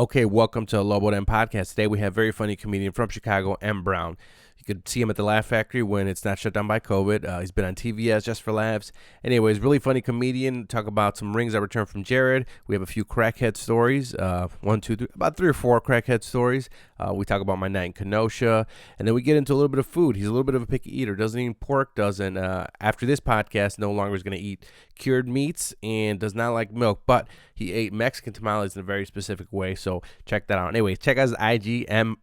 Okay, welcome to Lobo Podcast. Today we have very funny comedian from Chicago, M. Brown. You could see him at the Laugh Factory when it's not shut down by COVID. He's been on TBS Just for laughs. Anyways, really funny comedian. Talk about some rings that returned from Jared. We have a few crackhead stories. About 3 or 4 crackhead stories. We talk about my night in Kenosha. And then we get into a little bit of food. He's a little bit of a picky eater. Doesn't eat pork. Doesn't, after this podcast, no longer is going to eat cured meats and does not like milk. But he ate Mexican tamales in a very specific way. So check that out. Anyway, check out his IG, M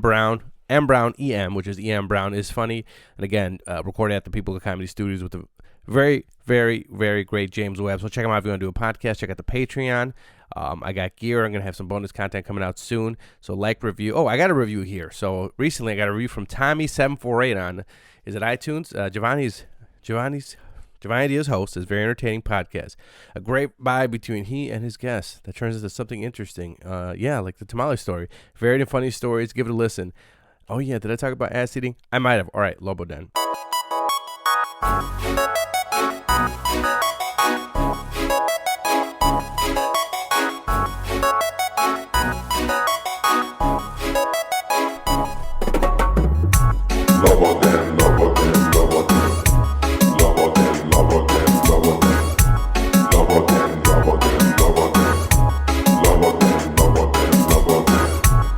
Brown. M Brown EM, which is EM Brown is funny, and again, recorded at the People of Comedy Studios with the very, very, very great James Webb. So check him out if you want to do a podcast. Check out the Patreon. I got gear. I'm gonna have some bonus content coming out soon. So like, review. Oh, I got a review here. So recently I got a review from Tommy748 on is it iTunes? Giovanni Diaz host is very entertaining podcast. A great vibe between he and his guests that turns into something interesting. Yeah, like the tamale story. Very funny stories. Give it a listen. Oh, yeah. Did I talk about ass eating? I might have. All right. Lobo Den. Lobo Den, Lobo Den, Lobo Den. Lobo Den, Lobo Den, Lobo Den. Lobo Den, Lobo Den, Lobo Den. Lobo Den, Lobo Den, Lobo Den.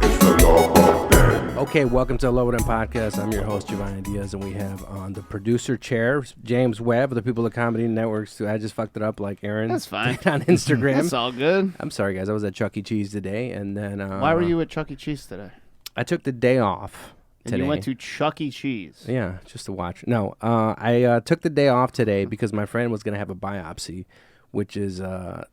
It's the Lobo Den. Okay, welcome to the Lobo Den Podcast. I'm your host, Giovanni Diaz, and we have on the producer chair, James Webb of the People of Comedy Networks. I just fucked it up like Aaron. That's fine. On Instagram. That's all good. I'm sorry, guys. I was at Chuck E. Cheese today, and then... Why were you at Chuck E. Cheese today? I took the day off today. And you went to Chuck E. Cheese. Yeah, just to watch. No, I took the day off today because my friend was going to have a biopsy, which is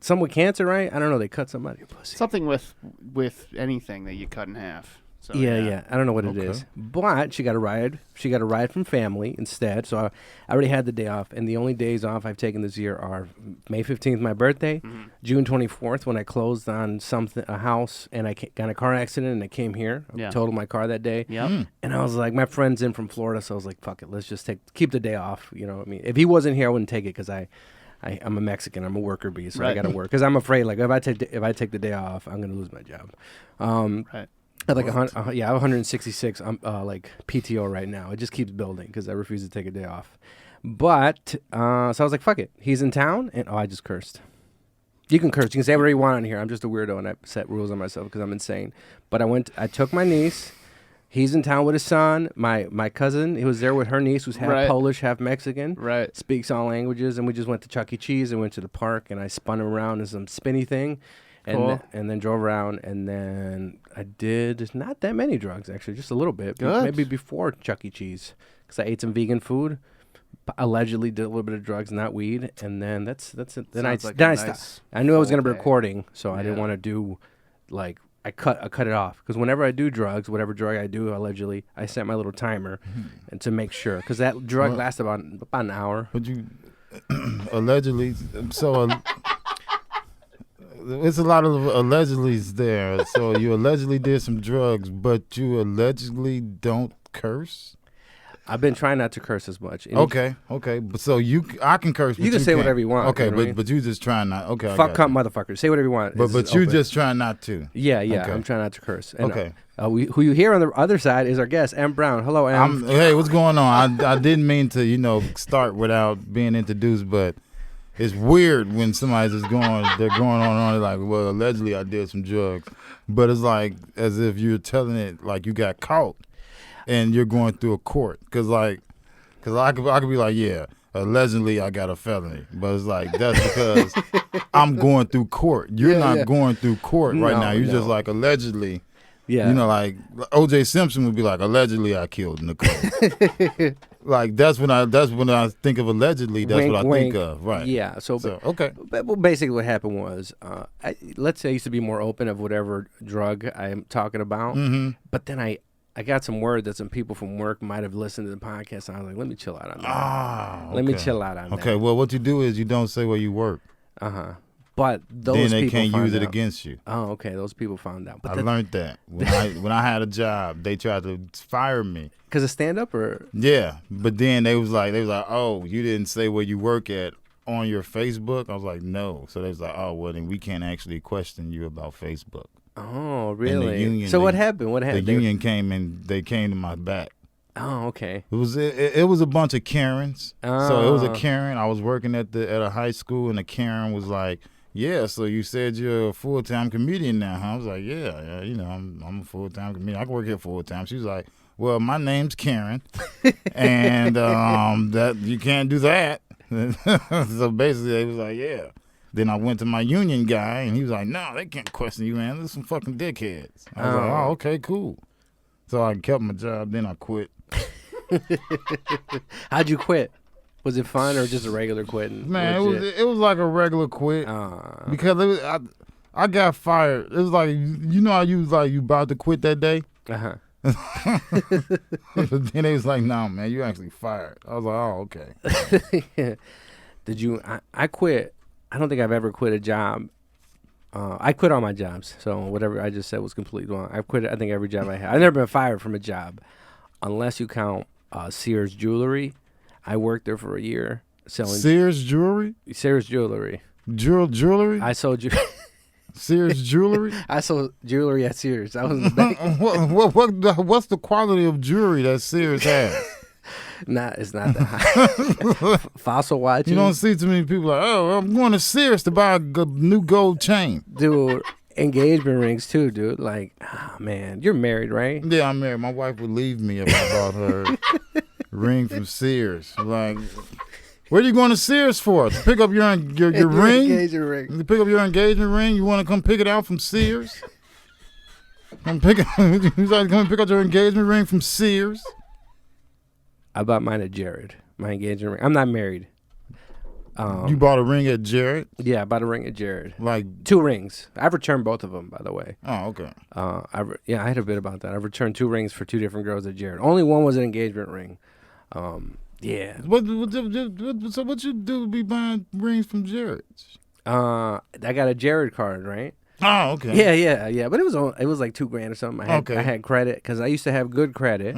something with cancer, right? I don't know. They cut somebody a pussy. Something with anything that you cut in half. So, yeah. I don't know what it is. But she got a ride. She got a ride from family instead. So I already had the day off. And the only days off I've taken this year are May 15th, my birthday, June 24th, when I closed on a house, and I got in a car accident, and I came here. I totaled my car that day. Yep. And I was like, my friend's in from Florida, so I was like, fuck it. Let's just keep the day off. You know what I mean? If he wasn't here, I wouldn't take it because I'm a Mexican. I'm a worker bee, so I got to work. Because I'm afraid, like, if I take the day off, I'm going to lose my job. Right. I have I have 166 like PTO right now. It just keeps building because I refuse to take a day off. But so I was like, fuck it. He's in town, and I just cursed. You can curse. You can say whatever you want on here. I'm just a weirdo, and I set rules on myself because I'm insane. But I took my niece. He's in town with his son. My cousin, he was there with her niece, who's half Polish, half Mexican. Right. Speaks Speaks all languages, and we just went to Chuck E. Cheese and went to the park, and I spun him around in some spinny thing. Cool. And then drove around, and then I did not that many drugs, actually, just a little bit. Good. Maybe before Chuck E. Cheese, because I ate some vegan food, allegedly did a little bit of drugs, not weed, and then that's it. Then I stopped. I knew I was going to be recording, so I didn't want to do, like, I cut it off. Because whenever I do drugs, whatever drug I do, allegedly, I set my little timer and to make sure. Because that drug lasts about an hour. But you allegedly, so... It's a lot of allegedlys there. So you allegedly did some drugs, but you allegedly don't curse? I've been trying not to curse as much. Okay. But so I can curse, but you can say whatever you want. Okay, you know what I mean? but you just trying not. Okay, fuck cunt motherfucker. Say whatever you want. But you just trying not to. Yeah. Okay. I'm trying not to curse. And, okay. Who you hear on the other side is our guest, M. Brown. Hello, M. Hey, what's going on? I didn't mean to, start without being introduced, but it's weird when somebody's just going on like, well, allegedly I did some drugs, but it's like as if you're telling it like you got caught, and you're going through a court, cause I could be like, yeah, allegedly I got a felony, but it's like that's because I'm going through court. You're not going through court right now. You're just like allegedly. Yeah. Like O.J. Simpson would be like, allegedly I killed Nicole. Like that's when I think of allegedly. That's wink, what I wink. think of. Right. Yeah. So okay. But basically, what happened was, let's say I used to be more open of whatever drug I'm talking about. Mm-hmm. But then I got some word that some people from work might have listened to the podcast, and I was like, let me chill out on that. Okay. Let me chill out on that. Okay. Well, what you do is you don't say where you work. But those then they people can't use it out. against you. Oh, okay. Those people found out. But I learned that when I had a job, they tried to fire me. Cause of stand up or yeah, but then they was like, oh, you didn't say where you work at on your Facebook. I was like, no. So they was like, oh, well, then we can't actually question you about Facebook. Oh, really? union, so what happened? What The happened? union came and they came to my back. Oh, okay. It was a bunch of Karens. So it was a Oh. Karen. I was working at a high school, and the Karen was like, "Yeah, so you said you're a full-time comedian now, huh?" I was like, "Yeah, you know, I'm a full-time comedian. I can work here full-time." She was like, "Well, my name's Karen, and that you can't do that." So basically, they was like, "Yeah." Then I went to my union guy, and he was like, "No, they can't question you, man. There's some fucking dickheads." I was like, "Oh, okay, cool." So I kept my job. Then I quit. How'd you quit? Was it fun or just a regular quitting? Man, Legit? it was like a regular quit because I got fired. It was like, you know how you was like you about to quit that day. Uh-huh. But then they was like, "Nah, man, you actually fired." I was like, "Oh, okay." Did you? I quit. I don't think I've ever quit a job. I quit all my jobs, so whatever I just said was completely wrong. I quit, I think, every job I had. I've never been fired from a job, unless you count Sears Jewelry. I worked there for a year selling Sears Jewelry, Sears Jewelry. Jewelry, I sold you. Sears Jewelry. I sold jewelry at Sears. I was in the back. What's the quality of jewelry that Sears has? It's not that high. Fossil watches. You don't see too many people like, "Oh, I'm going to Sears to buy a new gold chain." Dude, engagement rings too, dude. Like, man, you're married, right? Yeah, I'm married. My wife would leave me if I bought her ring from Sears. Like, what are you going to Sears for? To pick up your ring? Engagement ring. To pick up your engagement ring? You want to come pick it out from Sears? Come pick it. You like to come pick up your engagement ring from Sears? I bought mine at Jared. My engagement ring. I'm not married. You bought a ring at Jared? Yeah, I bought a ring at Jared. Like, 2 rings. I've returned both of them, by the way. oh, okay. I had a bit about that. I've returned 2 rings for 2 different girls at Jared. Only one was an engagement ring. Yeah. So what you do to be buying rings from Jared's? I got a Jared card, right? Oh, okay. Yeah. But it was like $2,000 or something. I had credit because I used to have good credit,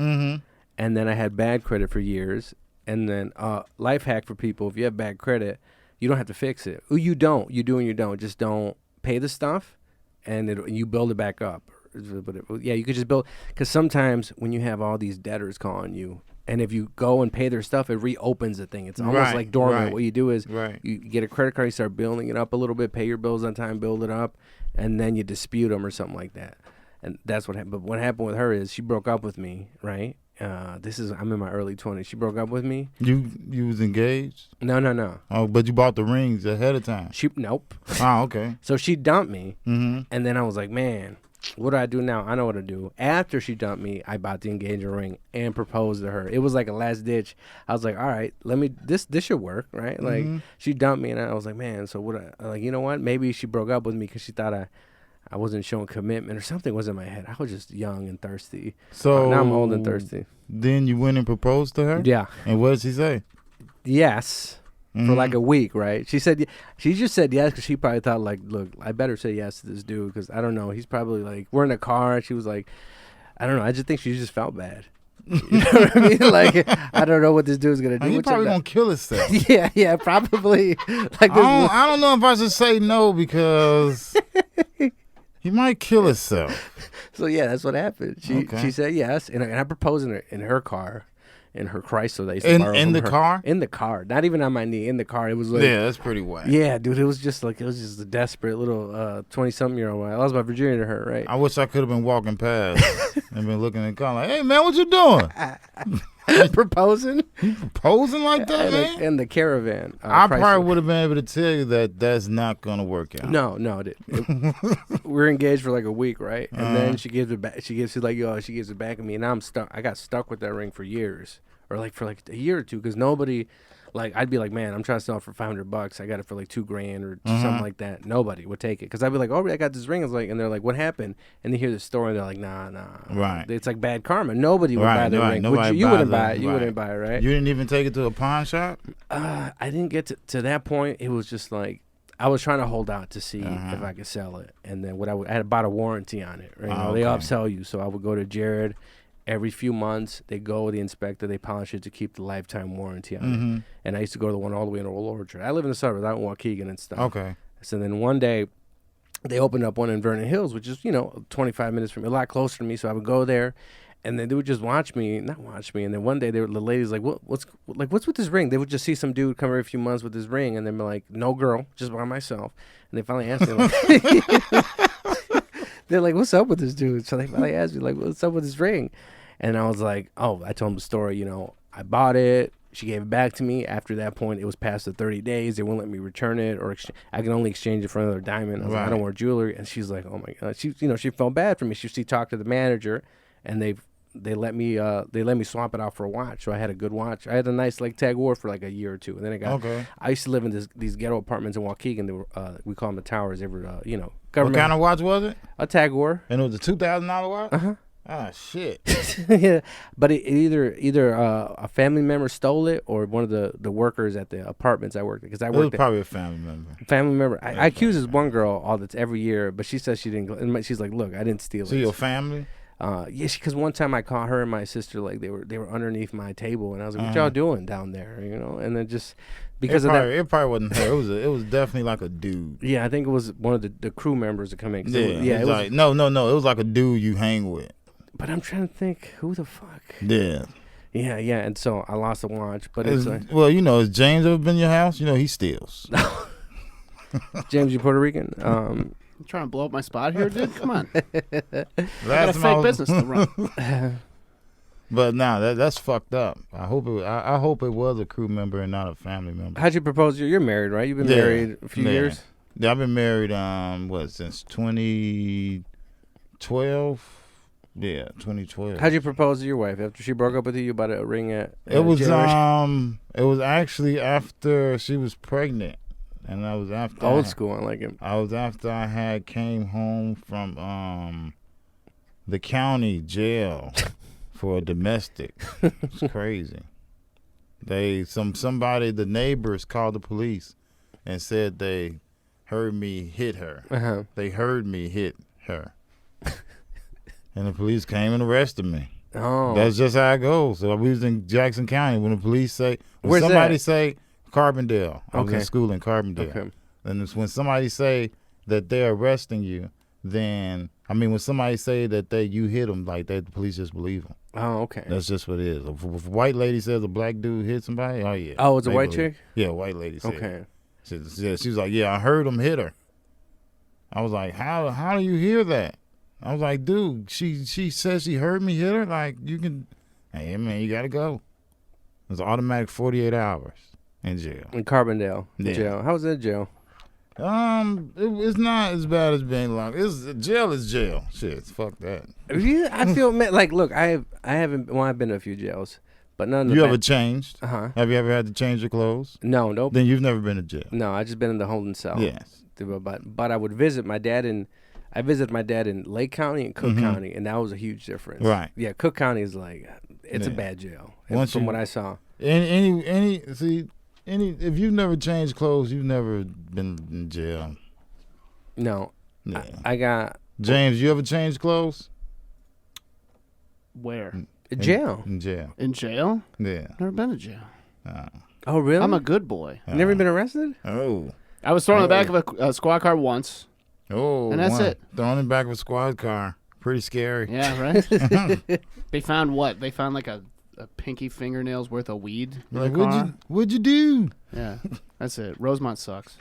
and then I had bad credit for years. And then life hack for people: if you have bad credit, you don't have to fix it. You don't. You do and you don't. Just don't pay the stuff, and you build it back up. But you could just build, because sometimes when you have all these debtors calling you, and if you go and pay their stuff, it reopens the thing. It's almost like dormant. Right. What you do is Right. you get a credit card, you start building it up a little bit, pay your bills on time, build it up, and then you dispute them or something like that. And that's what happened. But what happened with her is she broke up with me, right? I'm in my early 20s. She broke up with me. You was engaged? No. Oh, but you bought the rings ahead of time. Nope. Oh, okay. So she dumped me, Mm-hmm. and then I was like, man, what do I do now? I know what to do. After she dumped me, I bought the engagement ring and proposed to her. It was like a last ditch. I was like, all right, this should work, right? Like, she dumped me, and I was like, man, so you know what? Maybe she broke up with me because she thought I wasn't showing commitment or something was in my head. I was just young and thirsty. So now I'm old and thirsty. Then you went and proposed to her? Yeah. And what did she say? Yes. For like a week, right? She just said yes because she probably thought, like, look, I better say yes to this dude because I don't know. He's probably like, we're in a car. She was like, I don't know. I just think she just felt bad. You know what I mean? Like, I don't know what this dude's gonna do. He's probably gonna kill himself. Yeah, probably. Like, I don't know if I should say no because he might kill himself. So yeah, that's what happened. She said yes, and I proposed in her car, in her Chrysler. They used to borrow in from the her. car. In the car, not even on my knee. In the car, it was like, Yeah, that's pretty whack. yeah, dude. It was just a desperate little 20-something-year-old. I lost my virginity to her, right? I wish I could have been walking past and been looking in the car like, "Hey man, what you doing? Proposing Proposing like that, man?" in the Caravan. I Chrysler. probably would have been able to tell you that that's not gonna work out. No, we're engaged for like a week, right? And then she gives it back. She gives it back to me, and I'm stuck. I got stuck with that ring for years, or like for like a year or two, because nobody, like, I'd be like, man, I'm trying to sell it for $500. I got it for like $2,000 or something like that. Nobody would take it, because I'd be like, oh, I got this ring. It's like, and they're like, what happened? And they hear the story, and they're like, nah. Right. It's like bad karma. Nobody would buy the ring. Nobody You wouldn't buy it. it. You wouldn't buy it, right? You didn't even take it to a pawn shop? I didn't get to that point. It was just like, I was trying to hold out to see if I could sell it. And then I had bought a warranty on it. Right? They upsell you. So I would go to Jared every few months. They go with the inspector. They polish it to keep the lifetime warranty on it. And I used to go to the one all the way in Old Orchard. I live in the suburbs. out in Waukegan and stuff. Okay. So then one day, they opened up one in Vernon Hills, which is 25 minutes from me, a lot closer to me. So I would go there, and then they would just not watch me. And then one day, the ladies like, what's with this ring? They would just see some dude come every few months with his ring, and they'd be like, no girl, just by myself. And they finally asked me, like, they're like, what's up with this dude? So they finally asked me, like, what's up with his ring? And I was like, oh, I told them the story. I bought it. She gave it back to me. After that point, it was past the 30 days. They wouldn't let me return it, or I can only exchange it for another diamond. I was like, I don't wear jewelry. And she's like, oh my god. She felt bad for me. She talked to the manager, and they let me swap it out for a watch. So I had a good watch. I had a nice like Tag War for like a year or two, and then I used to live in these ghetto apartments in Waukegan. They were we call them the towers. They were government. What kind of watch was it? A Tag War. And it was a $2,000 watch. Uh huh. Ah, shit. Yeah, but it either a family member stole it, or one of the workers at the apartments I worked at. Because I worked It was probably a family member. Family member. I accuse this one girl every year, but she says she didn't. And she's like, "Look, I didn't steal it." So your family? Yeah, because one time I caught her and my sister, like they were underneath my table, and I was like, "What y'all doing down there?" And then just because it probably wasn't her. It was definitely like a dude. Yeah, I think it was one of the crew members that come in. It was like no. It was like a dude you hang with. But I'm trying to think, who the fuck? Yeah. Yeah, and so I lost a watch, but it's like... Well, has James ever been in your house? He steals. James, you Puerto Rican? You trying to blow up my spot here, dude? Come on. I got a fake business to run. But nah, that's fucked up. I hope it was a crew member and not a family member. How'd you propose? You're married, right? You've been married a few years? Yeah, I've been married, since 2012? Yeah, 2012. How'd you propose to your wife after she broke up with you? You bought a ring at it was actually after she was pregnant, and I was after old school. I like it. I was after I had came home from the county jail for a domestic. It's crazy. The neighbors called the police and said they heard me hit her. Uh-huh. They heard me hit her. And the police came and arrested me. Oh. That's just how it goes. So we was in Jackson County when the police say, Where's somebody that? say Carbondale. I was in school in Carbondale. Okay. And it's when somebody say that they're arresting you, then, when somebody say that you hit them like that, the police just believe them. Oh, okay. That's just what it is. If a white lady says a black dude hit somebody, oh yeah. Oh, it's a white chick? Yeah, white lady said okay. She was like, yeah, I heard him hit her. I was like, how do you hear that? I was like, dude, she says she heard me hit her. Like, you can, hey, man, you got to go. It was automatic 48 hours in jail. In Carbondale jail. How was that jail? It's not as bad as being locked. Jail is jail. Shit, fuck that. Yeah, I feel, like, look, I've been to a few jails, but none of You ever changed? Uh-huh. Have you ever had to change your clothes? No, nope. Then you've never been to jail. No, I just been in the holding cell. Yes. But I would visit my dad I visited my dad in Lake County and Cook County, and that was a huge difference. Right. Yeah, Cook County is like, it's a bad jail. From what I saw. If you've never changed clothes, you've never been in jail. No. Yeah. I got... James, you ever changed clothes? Where? Jail. In jail. In jail? Yeah. Never been to jail. Oh, really? I'm a good boy. Never been arrested? Oh. I was thrown in the back of a squad car once. Oh, and that's it. Thrown in the back of a squad car. Pretty scary. Yeah, right? They found what? They found like a pinky fingernail's worth of weed in the car. What'd you do? Yeah, that's it. Rosemont sucks.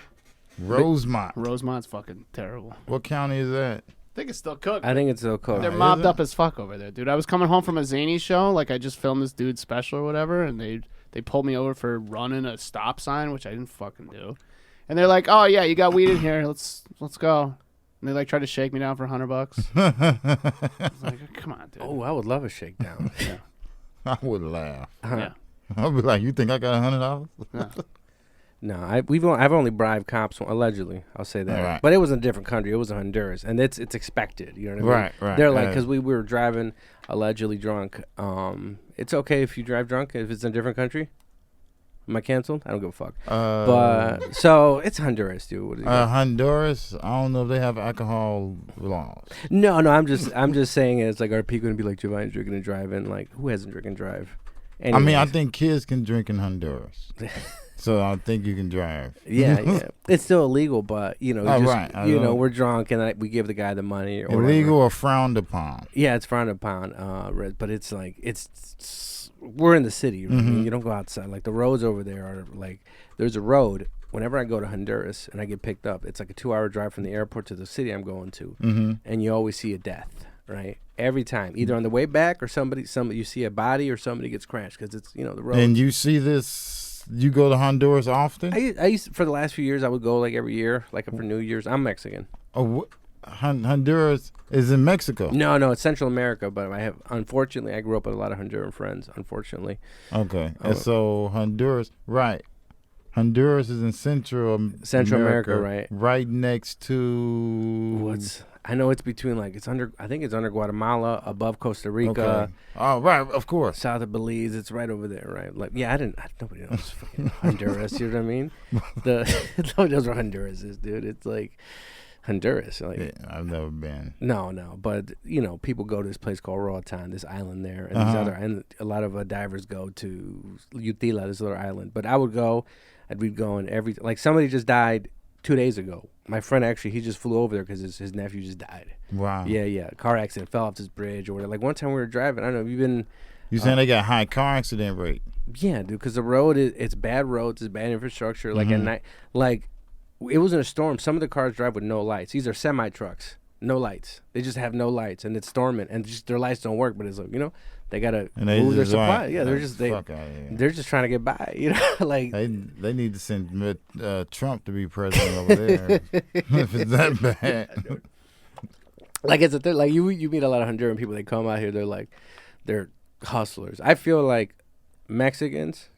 Rosemont's fucking terrible. What county is that? I think it's still cooked. I think it's still cooked. They're mobbed up as fuck over there, dude. I was coming home from a Zany show. Like, I just filmed this dude's special or whatever, and they pulled me over for running a stop sign, which I didn't fucking do. And they're like, "Oh yeah, you got weed in here. Let's go." And they like tried to shake me down for $100. I was like, "Come on, dude." Oh, I would love a shakedown. Yeah. I would laugh. Yeah. I'd be like, "You think I got $100?" Yeah. No, I've only bribed cops allegedly. I'll say that, right. But it was in a different country. It was in Honduras, and it's expected. You know what I mean? Right. They're like, because we were driving allegedly drunk. It's okay if you drive drunk if it's in a different country. Am I canceled? I don't give a fuck. But so it's Honduras, dude. What Honduras. I don't know if they have alcohol laws. No. I'm just saying it's like, are people gonna be like, Giovanni's drinking and driving? Like, who hasn't drink and drive? Anyways. I mean, I think kids can drink in Honduras. So I think you can drive. Yeah. It's still illegal, but right. we're drunk and we give the guy the money or Illegal whatever. or frowned upon. Yeah, it's frowned upon. But it's like we're in the city. You don't go outside. Like the roads over there are like there's a road. Whenever I go to Honduras and I get picked up, it's like a 2-hour drive from the airport to the city I'm going to, and you always see a death, right? Every time, either on the way back or somebody you see a body or somebody gets crashed because it's the road. And you see this. You go to Honduras often? I used for the last few years I would go like every year, like for New Year's. I'm Mexican. Oh, Honduras is in Mexico. No, it's Central America, but unfortunately I grew up with a lot of Honduran friends. Unfortunately. Okay, and so Honduras, right? Honduras is in Central America, right? Right next to I know it's between I think it's under Guatemala, above Costa Rica. Okay. Oh, right, of course. South of Belize, it's right over there, right? Like, yeah, nobody knows fucking Honduras. You know what I mean? Nobody knows where Honduras is, dude. It's like Honduras. Like, Yeah, I've never been. No, but people go to this place called Roatan, this island there, and and a lot of divers go to Utila, this other island. But I would go, we'd go, and somebody just died 2 days ago. My friend actually, he just flew over there because his nephew just died. Wow. Yeah. Car accident, fell off this bridge or whatever. Like one time we were driving, I don't know, have you been... You saying they got high car accident rate? Yeah, dude, because the road, it's bad roads, it's bad infrastructure. Like at night, it was in a storm. Some of the cars drive with no lights. These are semi-trucks, no lights. They just have no lights, and it's storming, and just their lights don't work. But it's like, they gotta move their supply. Right. Yeah, they're just trying to get by. Like they need to send Trump to be president over there if it's that bad. Like it's a thing. Like you meet a lot of Honduran people. They come out here. They're hustlers. I feel like Mexicans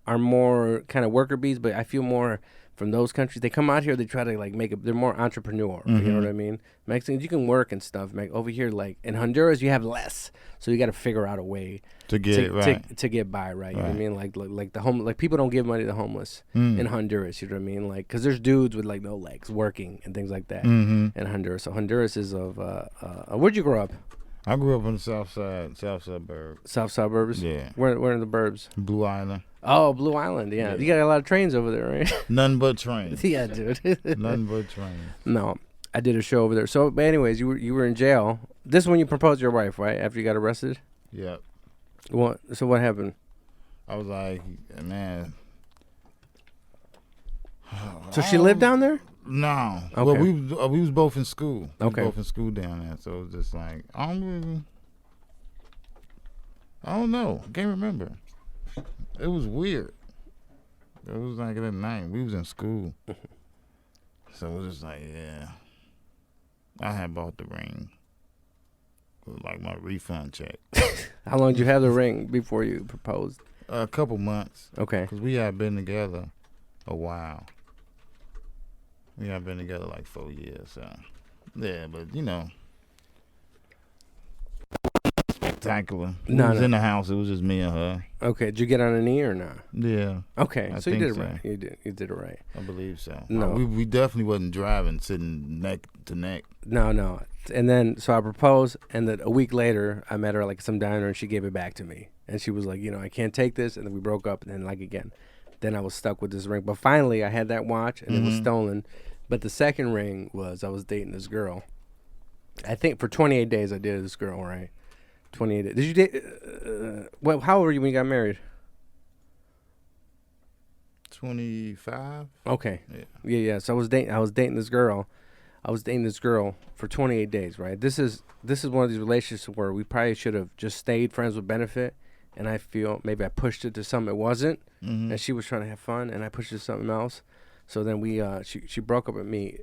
are more kind of worker bees, but I feel more from those countries. They come out here, they try to they're more entrepreneur. You know what I mean? Mexicans, you can work and stuff. Over here, like in Honduras, you have less, so you got to figure out a way to get to get by, right? You know what I mean? Like the people don't give money to the homeless in Honduras. You know what I mean? Like because there's dudes with no legs working and things like that in Honduras. So Honduras is of where'd you grow up? I grew up on the south suburbs. South suburbs? Yeah. Where in the burbs? Blue Island. Oh, Blue Island, yeah. You got a lot of trains over there, right? None but trains. Yeah, dude. None but trains. No, I did a show over there. So, but anyways, you were in jail. This is when you proposed to your wife, right? After you got arrested? Yep. So what happened? I was like, man. So she lived down there? No. Okay. Well, we was both in school. Okay. We was both in school down there. So it was just like, I don't know. I can't remember. It was weird. It was like at night. We was in school. So it was just like, yeah. I had bought the ring. It was like my refund check. How long did you have the ring before you proposed? A couple months. Okay. Because we had been together a while. We had been together like 4 years. So, yeah, but spectacular. We was in the house. It was just me and her. Okay. Did you get on a knee or not? Yeah. Okay. I So you did it think right. You did it right. I believe so. No. We definitely wasn't driving, sitting neck to neck. No. And then, so I proposed, and then a week later, I met her at some diner, and she gave it back to me. And she was like, I can't take this. And then we broke up, and then again. Then I was stuck with this ring. But finally, I had that watch, and it was stolen. But the second ring was I was dating this girl. I think for 28 days I dated this girl, right? 28 days. Did you date? Well, how old were you when you got married? 25. Okay. Yeah. So I was dating this girl. I was dating this girl for 28 days, right? This is one of these relationships where we probably should have just stayed friends with benefit. And I feel maybe I pushed it to something it wasn't, and she was trying to have fun, and I pushed it to something else. So then she broke up with me.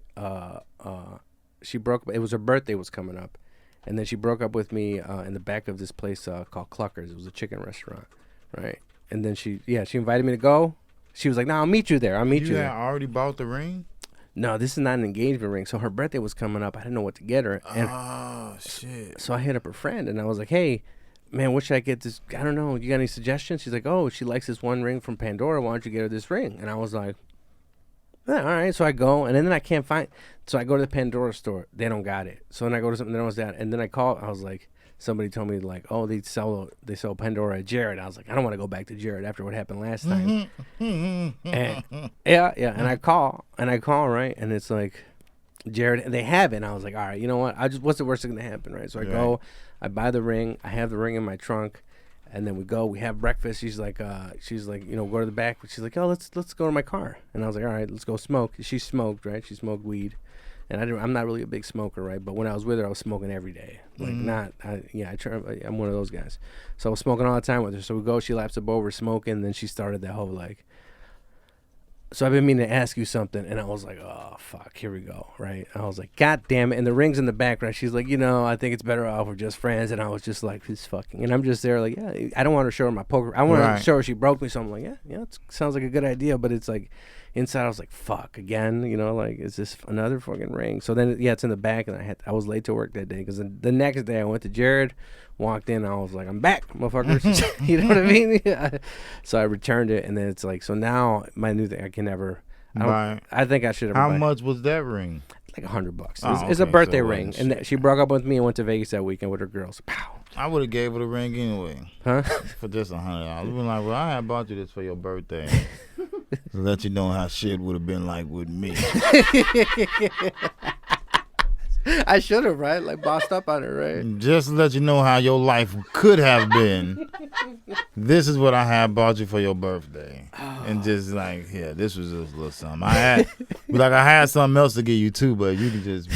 She broke up. It was her birthday was coming up, and then she broke up with me in the back of this place called Cluckers. It was a chicken restaurant, right? And then she invited me to go. She was like, "No, I'll meet you there. I'll meet you." You there. had already bought the ring? No, this is not an engagement ring. So her birthday was coming up. I didn't know what to get her. Oh shit! So I hit up her friend, and I was like, "Hey, man, what should I get this? I don't know. You got any suggestions?" She's like, "Oh, she likes this one ring from Pandora. Why don't you get her this ring?" And I was like, Yeah, all right. So I go, and then I can't find. So I go to the Pandora store. They don't got it. So then I go to something else that, and then I call. I was like, somebody told me like, oh, they sell Pandora at Jared. I was like, I don't want to go back to Jared after what happened last time. And, yeah. And I call right, and it's like Jared, and they have it. And I was like, all right, you know what? What's the worst thing that happen, right? So I go, I buy the ring. I have the ring in my trunk. And then we have breakfast. She's like, go to the back. She's like, oh, let's go to my car. And I was like, all right, let's go smoke. She smoked, right? She smoked weed, and I'm not really a big smoker, right? But when I was with her, I was smoking every day. Like I'm one of those guys. So I was smoking all the time with her. So we go, she laps up over smoking, and then she started that whole like. So I've been meaning to ask you something, and I was like, oh, fuck, here we go, right? I was like, God damn it. And the ring's in the background. She's like, I think it's better off we're just friends. And I was just like, this fucking. And I'm just there like, yeah, I don't want to show her my poker. I want to show her she broke me. So I'm like, yeah, it sounds like a good idea. But it's like, inside I was like, fuck, again, like, is this another fucking ring? So then, it's in the back, and I was late to work that day. Because the next day I went to Jared, walked in, I was like, I'm back, motherfuckers. You know what I mean? Yeah. So I returned it, and then it's like, so now my new thing, I can never. I think I should have. How much was that ring? Like $100. It's a birthday ring, and she broke up with me and went to Vegas that weekend with her girls. Pow. I would have gave her the ring anyway. Huh? For just $100. I'd been like, well, I had bought you this for your birthday. To let you know how shit would have been like with me. I should have, right? Like, bossed up on her, right? Just to let you know how your life could have been. This is what I had bought you for your birthday. And just like, this was just a little something. I had something else to give you too, but you can just,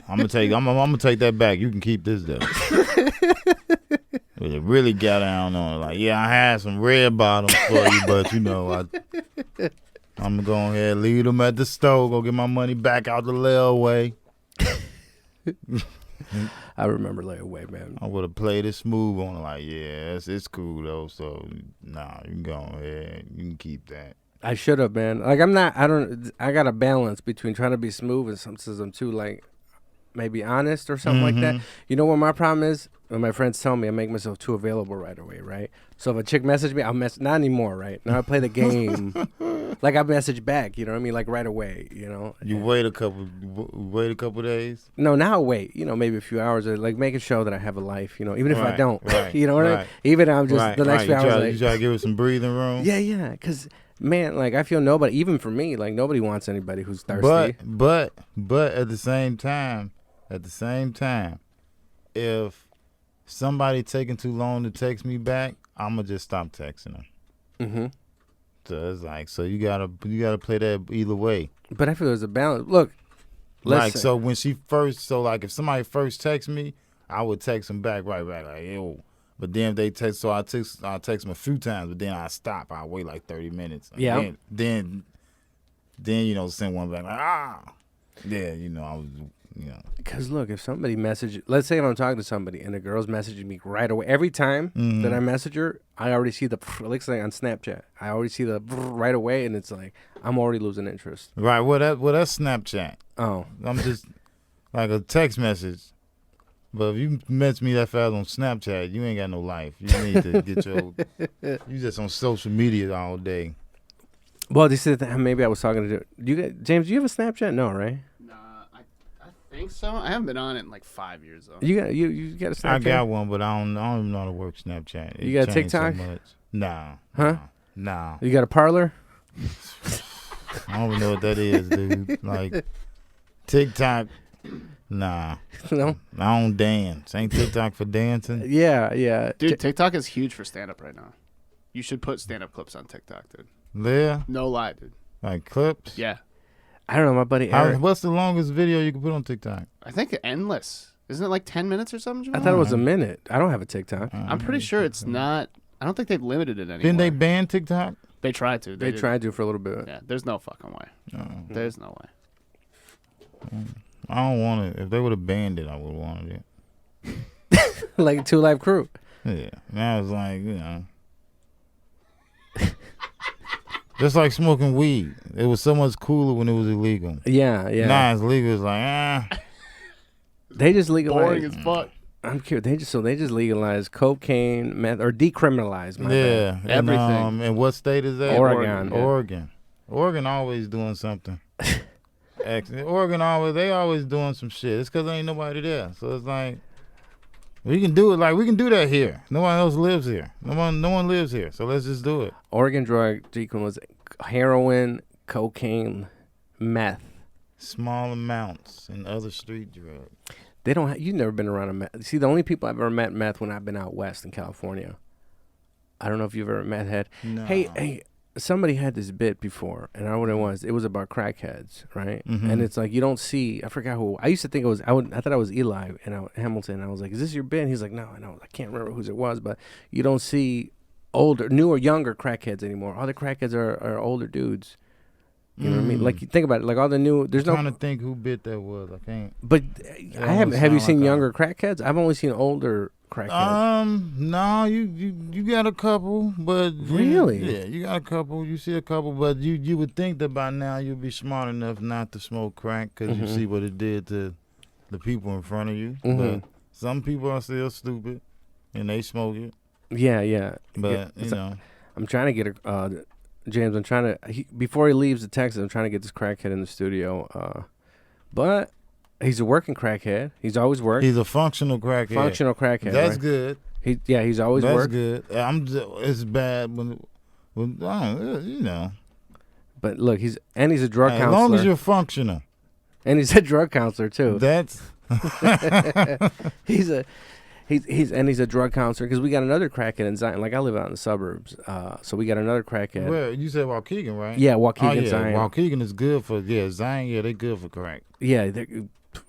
I'm gonna take that back. You can keep this though. But it really got down on it. Like, I had some red bottoms for you, but I'm gonna go ahead, leave them at the store, go get my money back out the layaway. I remember layaway, man. I would have played it smooth on it, like, it's cool though. So nah, you can go ahead, you can keep that. I should have, man. Like, I got a balance between trying to be smooth and sometimes I'm too like maybe honest or something like that. You know what my problem is? When my friends tell me I make myself too available right away, right? So if a chick message me, I'll message. Not anymore, right? Now I play the game. Like I message back, you know what I mean? Like right away, You wait a couple days? No, now I wait, maybe a few hours. Or like making sure that I have a life, even if I don't. Right, you know what I mean? Even if I'm just the next few hours. You try to give it some breathing room? Yeah, because... Man, like I feel nobody, even for me, like nobody wants anybody who's thirsty. But at the same time, if somebody taking too long to text me back, I'ma just stop texting them. So it's like, so you gotta play that either way. But I feel there's a balance. Look, so when if somebody first texts me, I would text them back right back like, yo. But then if they text, so I text them a few times, but then I stop. I wait like 30 minutes. Yeah. Then send one back like, I was, Because look, if somebody let's say if I'm talking to somebody and the girl's messaging me right away, every time that I message her, I already see the, like on Snapchat, I already see the right away, and it's like, I'm already losing interest. Right, that's Snapchat. Oh. I'm just like a text message. But if you message me that fast on Snapchat, you ain't got no life. You need to get you just on social media all day. Well, they said that maybe I was talking to James, do you have a Snapchat? No, right? Nah, I think so. I haven't been on it in like 5 years though. You got a Snapchat? I got one, but I don't even know how to work Snapchat. You got a TikTok? So much. Nah. Huh? Nah. You got a parlor? I don't even know what that is, dude. Like TikTok. Nah. No? I don't dance. Ain't TikTok for dancing? Yeah. Dude, TikTok is huge for stand-up right now. You should put stand-up clips on TikTok, dude. Yeah? No lie, dude. Like clips? Yeah. I don't know, my buddy Eric. What's the longest video you can put on TikTok? I think endless. Isn't it like 10 minutes or something, Jamal? I thought it was a minute. I don't have a TikTok. I'm pretty sure it's not. I don't think they've limited it anymore. Didn't they ban TikTok? They tried to. They tried to for a little bit. Yeah, there's no fucking way. No. There's no way. I don't want it. If they would have banned it, I would have wanted it. Like 2 Live Crew. Yeah. And I was like, just like smoking weed. It was so much cooler when it was illegal. Yeah. Now it's legal. It's like, They just legalized. Boring as fuck. I'm curious. They just legalized cocaine, meth, or decriminalized. Yeah. Everything. And what state is that? Oregon. Oregon. Oregon always doing something. Oregon they always doing some shit. It's because ain't nobody there. So it's like, we can do it. Like, we can do that here. No one else lives here. No one lives here. So let's just do it. Oregon drug delinquent was heroin, cocaine, meth. Small amounts and other street drugs. They don't. You've never been around a meth. See, the only people I've ever met meth when I've been out west in California. I don't know if you've ever met head. No. Hey, somebody had this bit before, and I know what it was. It was about crackheads, right? Mhm. And it's like you don't see. I forgot who. I used to think it was. I thought it was Eli and Hamilton. I was like, "Is this your bit?" And he's like, "No, I can't remember whose it was." But you don't see newer, younger crackheads anymore. All the crackheads are older dudes. You know what I mean? Like, you think about it. Like, all the new. There's I'm no. trying to think who bit that was. I can't. But I haven't. Have you sound seen like younger crackheads? I've only seen older crackheads. No, you got a couple, but Really? yeah, you got a couple. You see a couple, but you would think that by now you'd be smart enough not to smoke crack because you see what it did to the people in front of you. Mhm. But some people are still stupid and they smoke it. Yeah. But Yeah, you know, I'm trying to get James. I'm trying to before he leaves to Texas. I'm trying to get this crackhead in the studio. But he's a working crackhead. He's always worked. he's a functional crackhead. Functional crackhead. That's right? good. He's always That's worked. good. It's bad when you know. But look, he's a drug As counselor. long as you're functional. And he's a drug counselor too. That's He's a drug counselor because we got another crackhead in Zion. Like, I live out in the suburbs, so we got another crackhead. where you said Waukegan, right? Yeah, Waukegan, Oh yeah, Zion. Waukegan is good for Zion. Yeah, they good for crack. Yeah,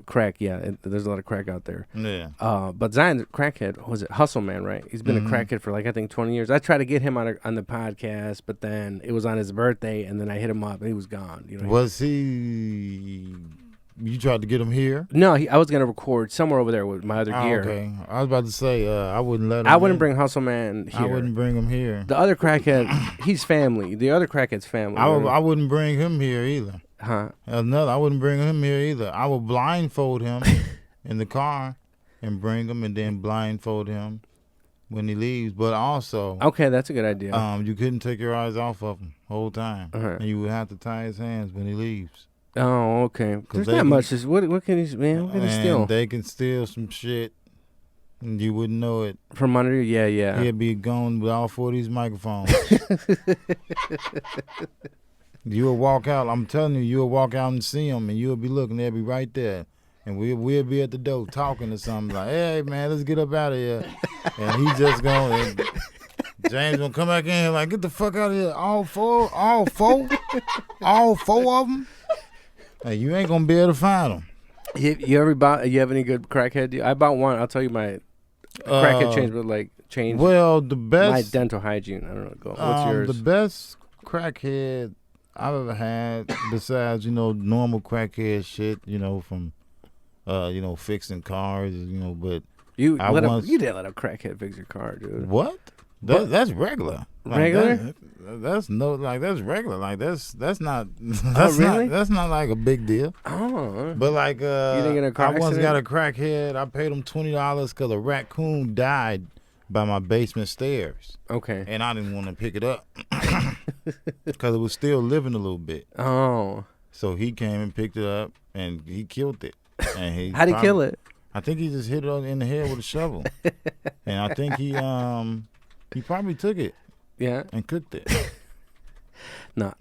crack. Yeah, there's a lot of crack out there. Yeah. But Zion, the crackhead, was it Hustle Man, right? He's been Mhm. a crackhead for like I think 20 years. I tried to get him on the podcast, but then it was on his birthday, and then I hit him up, and he was gone. You know. Was he? You tried to get him here? No, I was gonna record somewhere over there with my other gear. Okay. I was about to say I wouldn't let him. I wouldn't in. bring Hustle Man here. I wouldn't bring him here. The other crackhead, he's family. The other crackhead's family. I wouldn't bring him here either. Huh? I wouldn't bring him here either. I would blindfold him in the car and bring him, and then blindfold him when he leaves. But also, Okay, that's a good idea. you couldn't take your eyes off of him the whole time, Uh-huh. and you would have to tie his hands when he leaves. Oh, okay. There's they not can- much. What can he, man? What can he And steal? they can steal some shit, and you wouldn't know it. From under you? Yeah. He'd be gone with all 4 of these microphones. You'll walk out. I'm telling you, you'll walk out and see him, and you'll be looking. They'll be right there, and we'll be at the door talking to something like, "Hey, man, let's get up out of here." And he just going. James gonna come back in here like, "Get the fuck out of here! All four of them." Hey, you ain't gonna be able to find them. You have any good crackhead? I bought one. I'll tell you my crackhead change Well, the my best. dental hygiene. I don't know. What's yours? The best crackhead I've ever had, besides normal crackhead shit, from fixing cars, but You I once- didn't let a crackhead fix your car, dude. what? That's regular. Regular? That's regular. Like that's not really? that's not like a big deal. Oh. But like didn't get in a car I once accident? got a crackhead. I paid him $20 because a raccoon died by my basement stairs, Okay. and I didn't want to pick it up because it was still living a little bit. Oh. So he came and picked it up, and he killed it. And How'd he kill it? I think he just hit it in the head with a shovel, and I think he probably took it Yeah. and cooked it. No.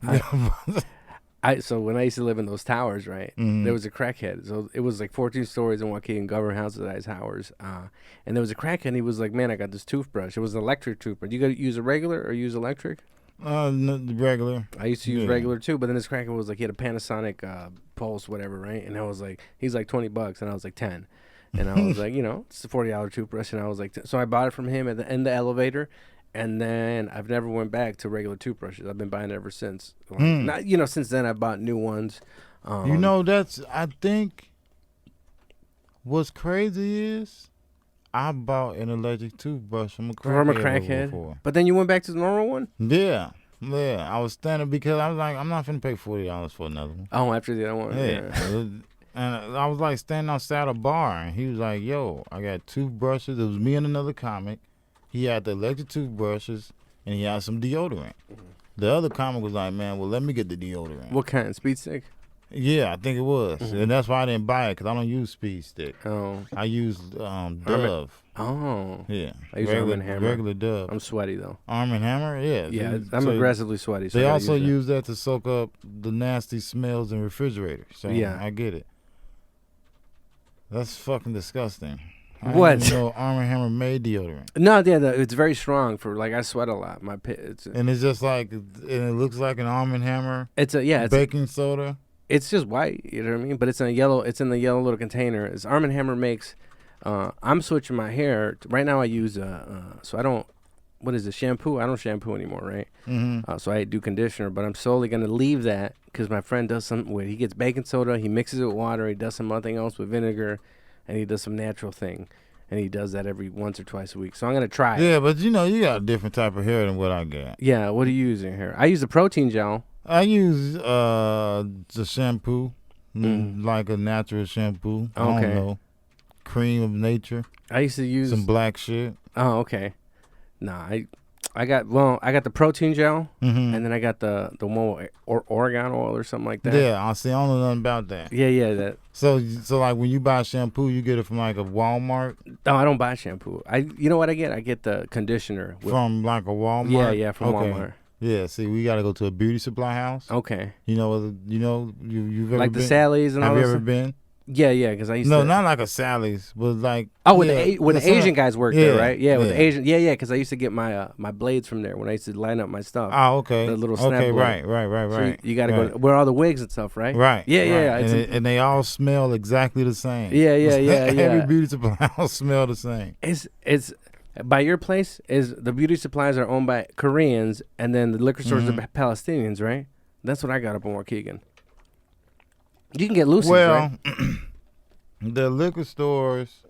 So when I used to live in those towers, right, Mhm. there was a crackhead. So it was like 14 stories in Waukegan government houses at his towers. And there was a crackhead, and he was like, "Man, I got this toothbrush." It was an electric toothbrush. You got to use a regular or use electric? The regular. I used to use Yeah. regular too, but then this crackhead was like, he had a Panasonic Pulse, whatever, right? And I was like, he's like $20, and I was like 10. And I was like, it's a $40 toothbrush, and I was like, so I bought it from him at the end of the elevator, and then I've never went back to regular toothbrushes. I've been buying it ever since. Not, since then I bought new ones. I think what's crazy is I bought an electric toothbrush from a crackhead. Before. But then you went back to the normal one? Yeah. I was standing because I was like, I'm not finna pay $40 for another one. Oh, after the other one. Yeah. And I was like standing outside a bar, and he was like, "Yo, I got toothbrushes." It was me and another comic. He had the electric toothbrushes, and he had some deodorant. The other comic was like, man, well, let me get the deodorant. What kind? Speed stick? Yeah, I think it was. And that's why I didn't buy it, because I don't use Speed Stick. Oh. I use Dove. Oh. Yeah. I use Arm & Hammer. Regular Dove. I'm sweaty, though. Arm & Hammer? Yeah. Yeah, I'm aggressively sweaty. So They I gotta also use that. use that to soak up the nasty smells in refrigerators. So Yeah. I get it. That's fucking disgusting. I What? didn't even know Arm & Hammer made deodorant. No, yeah, it's very strong for like I sweat a lot. My pit, And it's just like, and it looks like an Arm & Hammer it's baking soda. It's just white, you know what I mean? But it's in a yellow. It's in the yellow little container. It's Arm & Hammer makes. I'm switching my hair right now. I use so I don't. What is it? Shampoo? I don't shampoo anymore, right? Mm-hmm. So I do conditioner, but I'm slowly gonna leave that because my friend does something with. He gets baking soda, he mixes it with water, he does something else with vinegar, and he does some natural thing, and he does that every once or twice a week. So I'm gonna try it. Yeah, but you got a different type of hair than what I got. Yeah, what are you using here? I use the protein gel. I use the shampoo, like a natural shampoo. I Okay. don't know. Cream of nature. I used to use Some black shit. Oh, okay. Nah, I got the protein gel, Mm-hmm. and then I got the one with Oregon oil or something like that. Yeah, I see. I don't know nothing about that. Yeah, that. So like when you buy shampoo, you get it from like a Walmart. No, I don't buy shampoo. You know what I get? I get the conditioner. From like a Walmart. Yeah, from Okay. Walmart. Yeah, see, we got to go to a beauty supply house. Okay. You've ever Like been? the Sally's and all Have you that ever stuff? been? Yeah, because I used No, to. not like a Sally's, but like. Where yeah, the Asian guys work there, right? Yeah, with the yeah. Asian. Yeah, because I used to get my my blades from there when I used to line up my stuff. Oh, okay. The little snap okay, blade. right. So you got to right. go where all the wigs and stuff, right? Right. Yeah. Right. And they all smell exactly the same. Yeah. Every beauty supply house smell the same. It's by your place is the beauty supplies are owned by Koreans and then the liquor stores are Palestinians, right? That's what I got up on Waukegan. You can get Lucy's, Well, right? the liquor stores,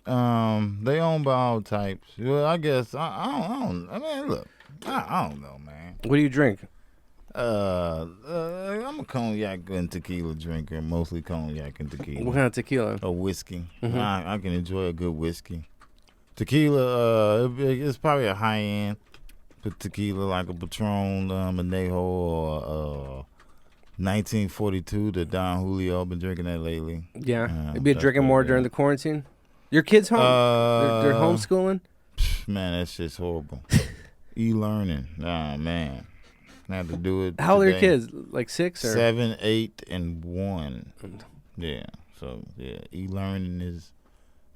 they own by all types. Well, I guess I don't. I mean, look, I don't know, man. What do you drink? I'm a cognac and tequila drinker, mostly cognac and tequila. What kind of tequila? Or whiskey. Mhm. I can enjoy a good whiskey. Tequila, it's probably a high end tequila like a Patron, Anejo, or 1942. The Don Julio. I've been drinking that lately. Yeah. You be that's drinking pretty more good. during the quarantine? Your kids home? They're homeschooling? Man, that shit's horrible. E-learning. Nah, man. I had to do it. How old are your today. kids? Like 6 or? 7, 8, and 1. Yeah. So, yeah, e-learning is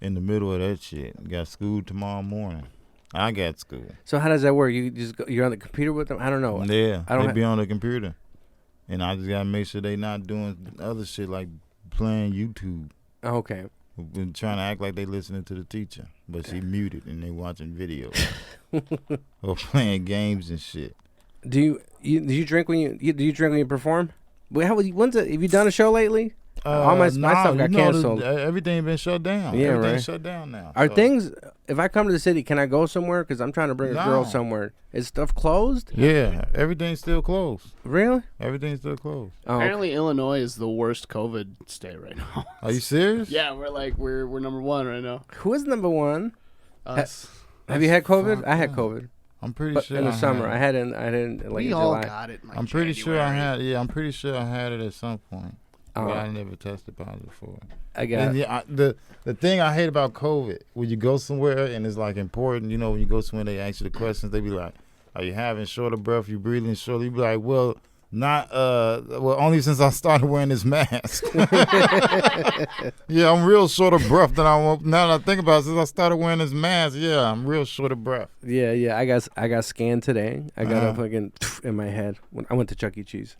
in the middle of that shit. Got school tomorrow morning. I got school. So how does that work? You just you're on the computer with them? I don't know. Yeah, I don't they be on the computer. And I just got to make sure they not doing other shit like playing YouTube. Oh, okay. Been trying to act like they listening to the teacher, but she muted and they watching videos or playing games and shit. Do you drink when you drink when you perform? Wait, have you done a show lately? All my stuff got canceled. Everything been shut down. Yeah, Everything's right. shut down now. Are so. things? If I come to the city, can I go somewhere? Because I'm trying to bring a girl No. somewhere. Is stuff closed? Yeah, everything's still closed. Really? Everything's still closed. Oh, okay. Apparently, Illinois is the worst COVID state right now. Are you serious? Yeah, we're number one right now. Who is number one? Us. Have you had COVID? fucked I had up. COVID, I'm pretty but sure in the I summer. had I had it like We in all July. got it. In like I'm pretty sure I January. had. Yeah, I'm pretty sure I had it at some point. Oh. But I never tested positive for it. I got. And yeah, the thing I hate about COVID, when you go somewhere and it's like important, when you go somewhere, they ask you the questions. They be like, "Are you having shorter breath? You breathing shorter?" You be like, "Well, not. Only since I started wearing this mask." Yeah, I'm real short of breath. Now that I think about it, since I started wearing this mask, yeah, I'm real short of breath. Yeah. I got scanned today. I got a Uh-huh. fucking in my head when I went to Chuck E. Cheese,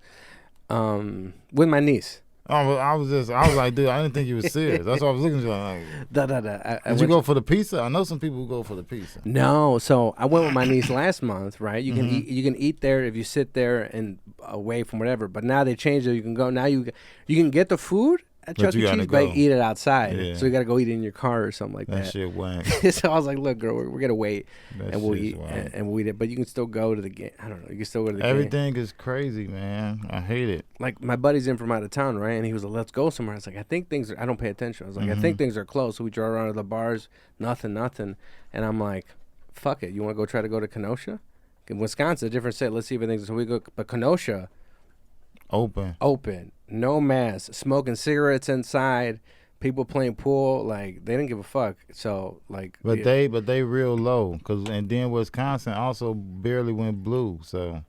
with my niece. Oh, well, I was like, dude, I didn't think you was serious. That's what I was looking at. Like, I did you go for the pizza? I know some people who go for the pizza. No, so I went with my niece last month, right? You can Mm-hmm. eat, you can eat there if you sit there and away from whatever. But now they changed it. You can go now. You can get the food at But Chuck you E. gotta Cheese, but go. eat it outside. Yeah. So you got to go eat it in your car or something like That that. shit whack. So I was like, look, girl, we're gonna wait That and we'll shit's eat whack. and we'll eat it. But you can still go to the game. I don't know. You can still go to the game. Everything is crazy, man. I hate it. Like my buddy's in from out of town, right? And he was like, "Let's go somewhere." I was like, "I think things are." I don't pay attention. I was like, "I Mm-hmm. think things are closed." So we drove around to the bars, nothing. And I'm like, "Fuck it. You want to go try to go to Kenosha?" In Wisconsin, a different state. Let's see if everything's so we go. But Kenosha, Open. no mask, smoking cigarettes inside, people playing pool. Like they didn't give a fuck. So like, But yeah. they real low, and then Wisconsin also barely went blue, so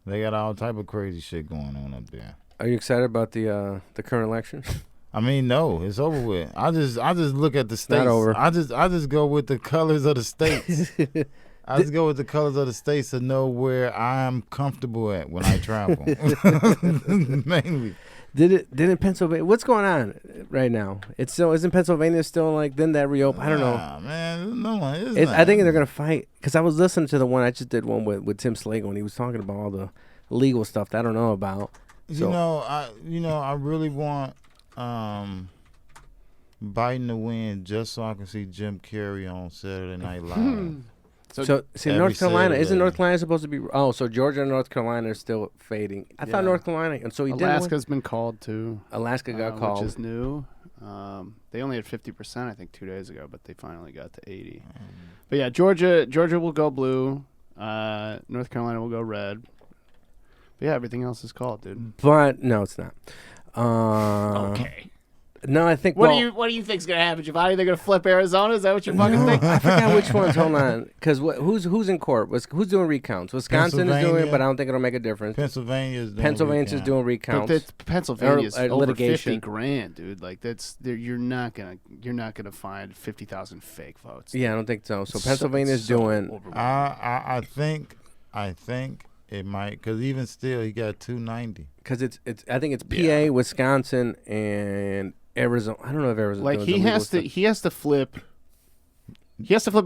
they got all type of crazy shit going on up there. Are you excited about the current election? I mean, no, it's over with. I just look at the states. Not over. I just go with the colors of the states. I just go with the colors of the states to know where I'm comfortable at when I travel. Mainly. Didn't Pennsylvania? What's going on right now? It's still isn't Pennsylvania still like? Didn't that reopen? I don't know. Nah, man, no one. I think they're gonna fight because I was listening to the one I just did one with Tim Slagle and he was talking about all the legal stuff that I don't know about. So, I really want Biden to win just so I can see Jim Carrey on Saturday Night Live. So see, every North Carolina isn't Saturday. North Carolina supposed to be? Oh, so Georgia and North Carolina are still fading. I thought Yeah. North Carolina, and so he Alaska's been called too. did. Alaska got called. Which is new. They only had 50%, I think, 2 days ago, but they finally got to 80. But yeah, Georgia will go blue. North Carolina will go red. But yeah, everything else is called, dude. But no, it's not. Okay. No, I think. What well, do you think's gonna happen, Giovanni? They're gonna flip Arizona? Is that what you fucking think? I forgot which ones. Hold on, because who's in court? Who's doing recounts? Wisconsin is doing it, but I don't think it'll make a difference. Pennsylvania's Pennsylvania's doing But recounts. Pennsylvania's Or over litigation. $50,000, dude. Like you're not gonna find 50,000 fake votes. Yeah, I don't think so. So Pennsylvania's doing. overwhelming. I think it might, because even still he got 290. Because it's I think it's PA, Wisconsin, and Arizona. I don't know if Arizona. Like he has to flip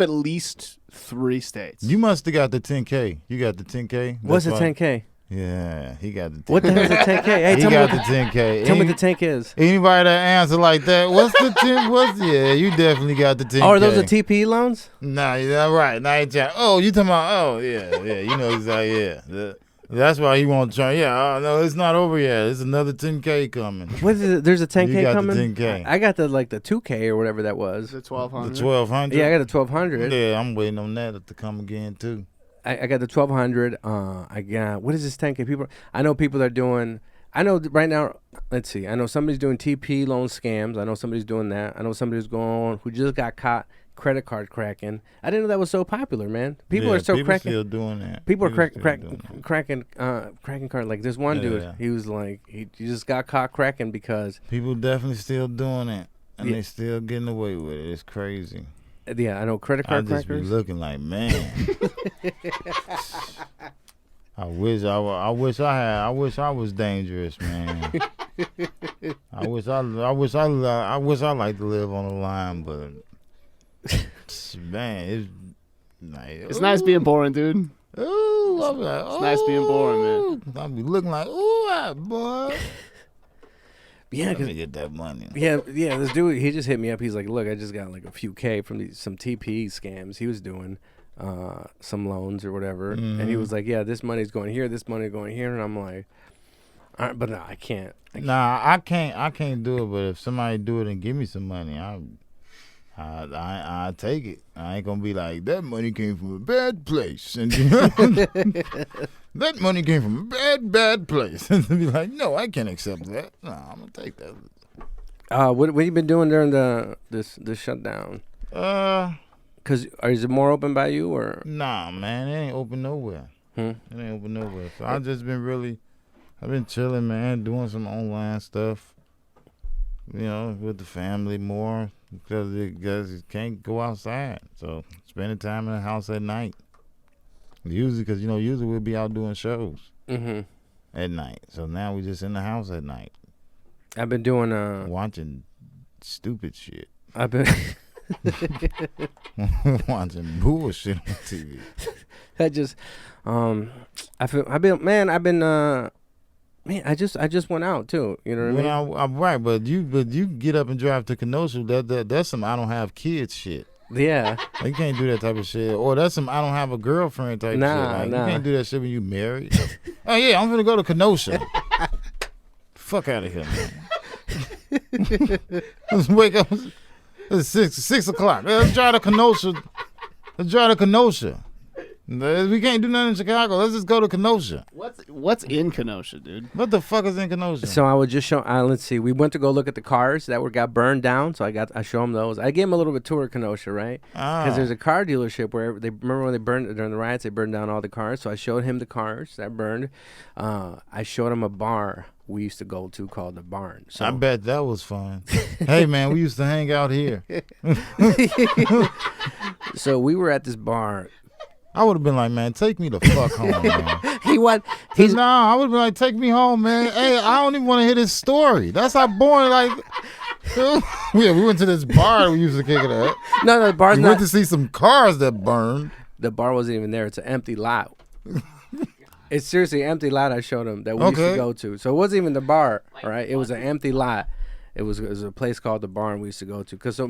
at least 3 states. You must have got the 10K. You got the 10K. What's the That's why- 10K? Yeah, he got the 10K. What the hell is a 10K? Hey, He tell me got what the 10K. tell me what the 10K is. Anybody that answer like that, what's the 10? Yeah, you definitely got the 10K. Oh, are those the TP loans? Nah, yeah, right. Now you you talking about? Oh, yeah. You know exactly. Yeah, that's why he won't try. Yeah, oh, no, it's not over yet. There's another 10K coming. What is it? There's a 10K You got coming. the 10K. I got the 2K or whatever that was. The The 1,200. 1200. Yeah, I got the 1200. Yeah, I'm waiting on that to come again too. I got the 1200. I got what is this 10K? I know people are doing. I know right now. Let's see. I know somebody's doing TP loan scams. I know somebody's doing that. I know somebody's going who just got caught credit card cracking. I didn't know that was so popular, man. People are still cracking. Still doing that. People are still doing that. cracking cards. Like this one dude, Yeah. he was like, he just got caught cracking because, People definitely still doing it, and Yeah. they still getting away with it. It's crazy. yeah, I know credit I card just be crackers. looking like, man. I wish I was dangerous, man. I wish I like to live on the line, but man, it's like, It's nice being boring, dude. Ooh, I'm like, It's nice being boring, man. I'll be looking like, ooh, boy. Yeah, Let 'cause- me get that money. yeah. This dude, he just hit me up. He's like, look, I just got like a few K from some TP scams he was doing. Some loans or whatever, and he was like, "Yeah, this money's going here, this money going here," and I'm like, all right, "But no, I can't." Nah, I can't do it. But if somebody do it and give me some money, I take it. I ain't gonna be like that money came from a bad place, and that money came from a bad place, and be like, no, I can't accept that. No, I'm gonna take that. What you been doing during this shutdown? Cause is it more open by you or? Nah, man, it ain't open nowhere. It ain't open nowhere. So I've been chilling, man, doing some online stuff. You know, with the family more because you can't go outside. So spending time in the house at night. Usually, because usually we'll be out doing shows at night. So now we just in the house at night I've been doing watching stupid shit. I've been watching bullshit on TV. I just I just went out too. You know what I mean? I'm right, but you get up and drive to Kenosha. That's some I don't have kids shit. Yeah. You can't do that type of shit. Or that's some I don't have a girlfriend type shit. Like, Nah. You can't do that shit when you married. Oh yeah, I'm gonna go to Kenosha. Fuck out of here, man. Let's wake up. It's 6 o'clock. Let's drive to Kenosha. We can't do nothing in Chicago. Let's just go to Kenosha. What's in Kenosha, dude? What the fuck is in Kenosha? So I would just show. Let's see. We went to go look at the cars that got burned down. So I show them those. I gave them a little bit tour of Kenosha, right? Because there's a car dealership where they remember when they burned during the riots. They burned down all the cars. So I showed him the cars that burned. I showed him a bar we used to go to called the Barn. So I bet that was fun. Hey man, we used to hang out here. So we were at this bar. I would have been like, man, take me the fuck home, man. I would have been like, take me home, man. Hey, I don't even want to hear this story. That's how boring. Like, yeah, we went to this bar we used to kick it at. No, the bar's we not. went to see some cars that burned. The bar wasn't even there. It's an empty lot. It's seriously an empty lot I showed him that we used to go to. So it wasn't even the bar, right? It was an empty lot. It was a place called the Barn we used to go to. Cause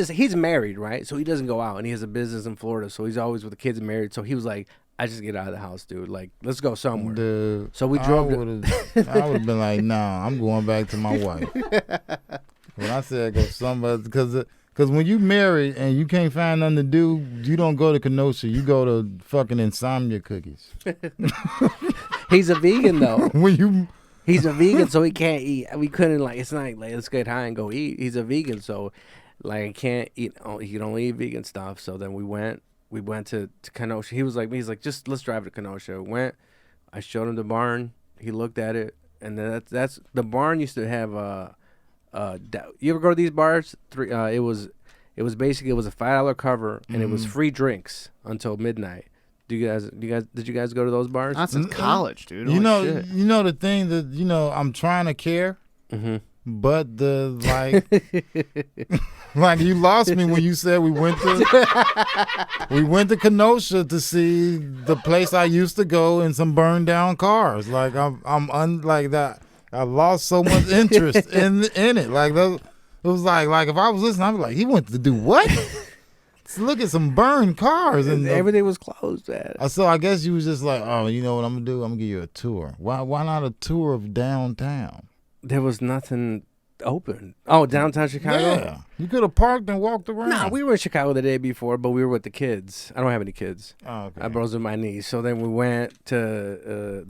he's married, right? So he doesn't go out, and he has a business in Florida. So he's always with the kids and married. So he was like, I just get out of the house, dude. Like, let's go somewhere. Dude, so we drove. I would have been like, nah, I'm going back to my wife. When I said go somewhere, because when you married and you can't find nothing to do, you don't go to Kenosha. You go to fucking Insomnia Cookies. He's a vegan though. He's a vegan, so he can't eat. We couldn't it's not like let's get high and go eat. He's a vegan, so like can't eat. He can only eat vegan stuff. So then we went to Kenosha. He's like, just let's drive to Kenosha. Went. I showed him the barn. He looked at it, and then that's the barn used to have you ever go to these bars? It was basically a $5 cover, and it was free drinks until midnight. Did you guys go to those bars? That's in college, dude. You know the thing that I'm trying to care, but like you lost me when you said we went to Kenosha to see the place I used to go in some burned down cars. Like I'm like that. I lost so much interest in it. Like it was like if I was listening, I'd be like, he went to do what? Look at some burned cars and everything was closed. So I guess you was just like, oh, you know what I'm gonna do? I'm gonna give you a tour. Why not a tour of downtown? There was nothing open. Oh, downtown Chicago? Yeah, you could have parked and walked around. Nah, we were in Chicago the day before, but we were with the kids. I don't have any kids. Oh, okay. I was with my niece. So then we went to.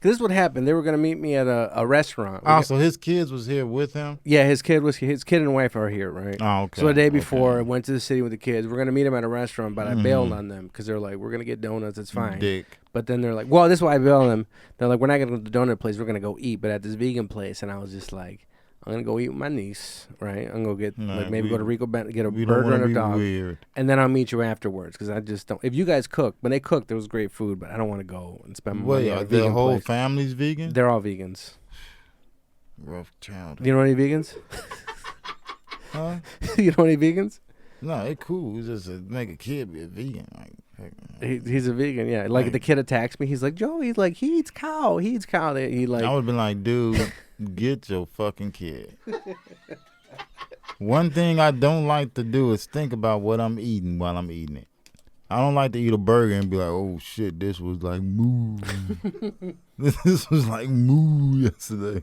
This is what happened. They were gonna meet me at a restaurant. So his kids was here with him. Yeah, his kid and wife are here, right? Oh, okay. So the day before, I went to the city with the kids. We're gonna meet them at a restaurant, but I bailed on them because they're like, "We're gonna get donuts. It's fine." Dick. But then they're like, "Well, this is why I bailed them." They're like, "We're not gonna go to the donut place. We're gonna go eat, but at this vegan place." And I was just like, "I'm gonna go eat with my niece, right? I'm gonna go get go to Rico Bent, get a burger and a dog, and then I'll meet you afterwards because I just don't. If you guys cook, when they cooked, there was great food, but I don't want to go and spend my money on a vegan the whole place. family's vegan? They're all vegans. Rough child. You know any vegans? Huh? You know any vegans? No, it's cool. It's just make a kid be a vegan. He's a vegan, yeah. Like the kid attacks me. He's like, Joe. He's like, he eats cow. He eats cow. He like. I would have been like, dude, get your fucking kid. One thing I don't like to do is think about what I'm eating while I'm eating it. I don't like to eat a burger and be like, oh shit, this was like moo. This was like moo yesterday.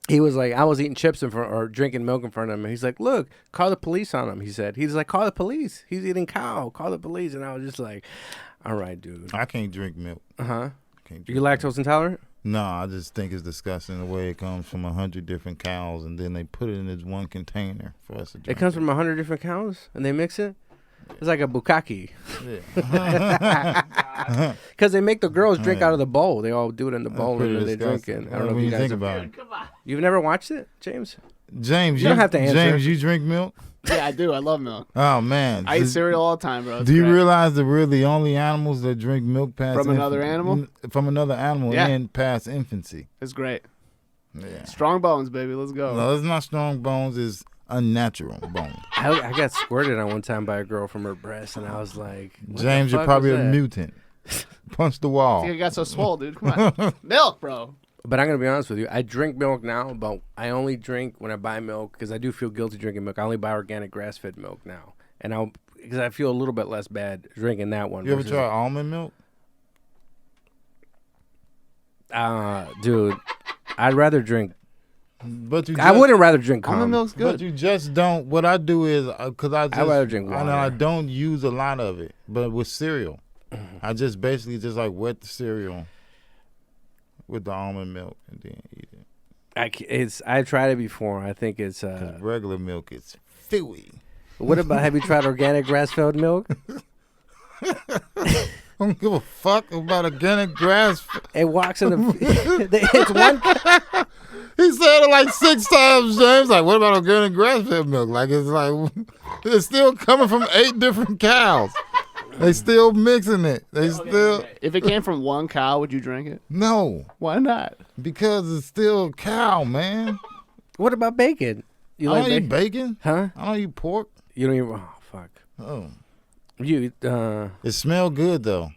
He was like, I was eating chips or drinking milk in front of him. And he's like, look, call the police on him. He said, he's like, call the police. He's eating cow. Call the police. And I was just like, all right, dude. I can't drink milk. You lactose intolerant? No, I just think it's disgusting the way it comes from 100 different cows and then they put it in this one container for us to drink. It comes from 100 different cows and they mix it? It's like a bukkake. Yeah. Because they make the girls drink out of the bowl. They all do it in the bowl and then they drink it. I don't know if you guys think about it. You've never watched it, James? James, you don't have to answer. James, you drink milk? Yeah, I do. I love milk. Oh, man. I eat cereal all the time, bro. Do you realize that we're the only animals that drink milk past From another animal? From another animal Yeah. and past infancy. It's great. Yeah. Strong bones, baby. Let's go. No, it's not strong bones. It's unnatural bones. I got squirted on one time by a girl from her breast, and I was like, James, you're probably a mutant. Punch the wall. I think I got so swole, dude. Come on. Milk, bro. But I'm going to be honest with you. I drink milk now, but I only drink when I buy milk because I do feel guilty drinking milk. I only buy organic grass-fed milk now. And because I feel a little bit less bad drinking that one. You ever try almond milk? Dude, I'd rather drink. But I wouldn't rather drink almond cum. milk's good. But you just don't. What I do is, because I'd rather drink water. I don't use a lot of it, but with cereal. I just basically just like wet the cereal with the almond milk and then eat it. I tried it before. I think it's 'Cause regular milk is fooey. What about, have you tried organic grass-fed milk? I don't give a fuck about organic grass. It walks in the. It's one. He said it like 6 times, James. Like, what about organic grass-fed milk? Like, it's still coming from 8 different cows. They still mixing it. If it came from one cow, would you drink it? No, Why not? because it's still cow, man. What about bacon? You I like don't eat bacon. Huh? I don't eat pork. You don't even. Oh fuck. Oh, You. it smell good though.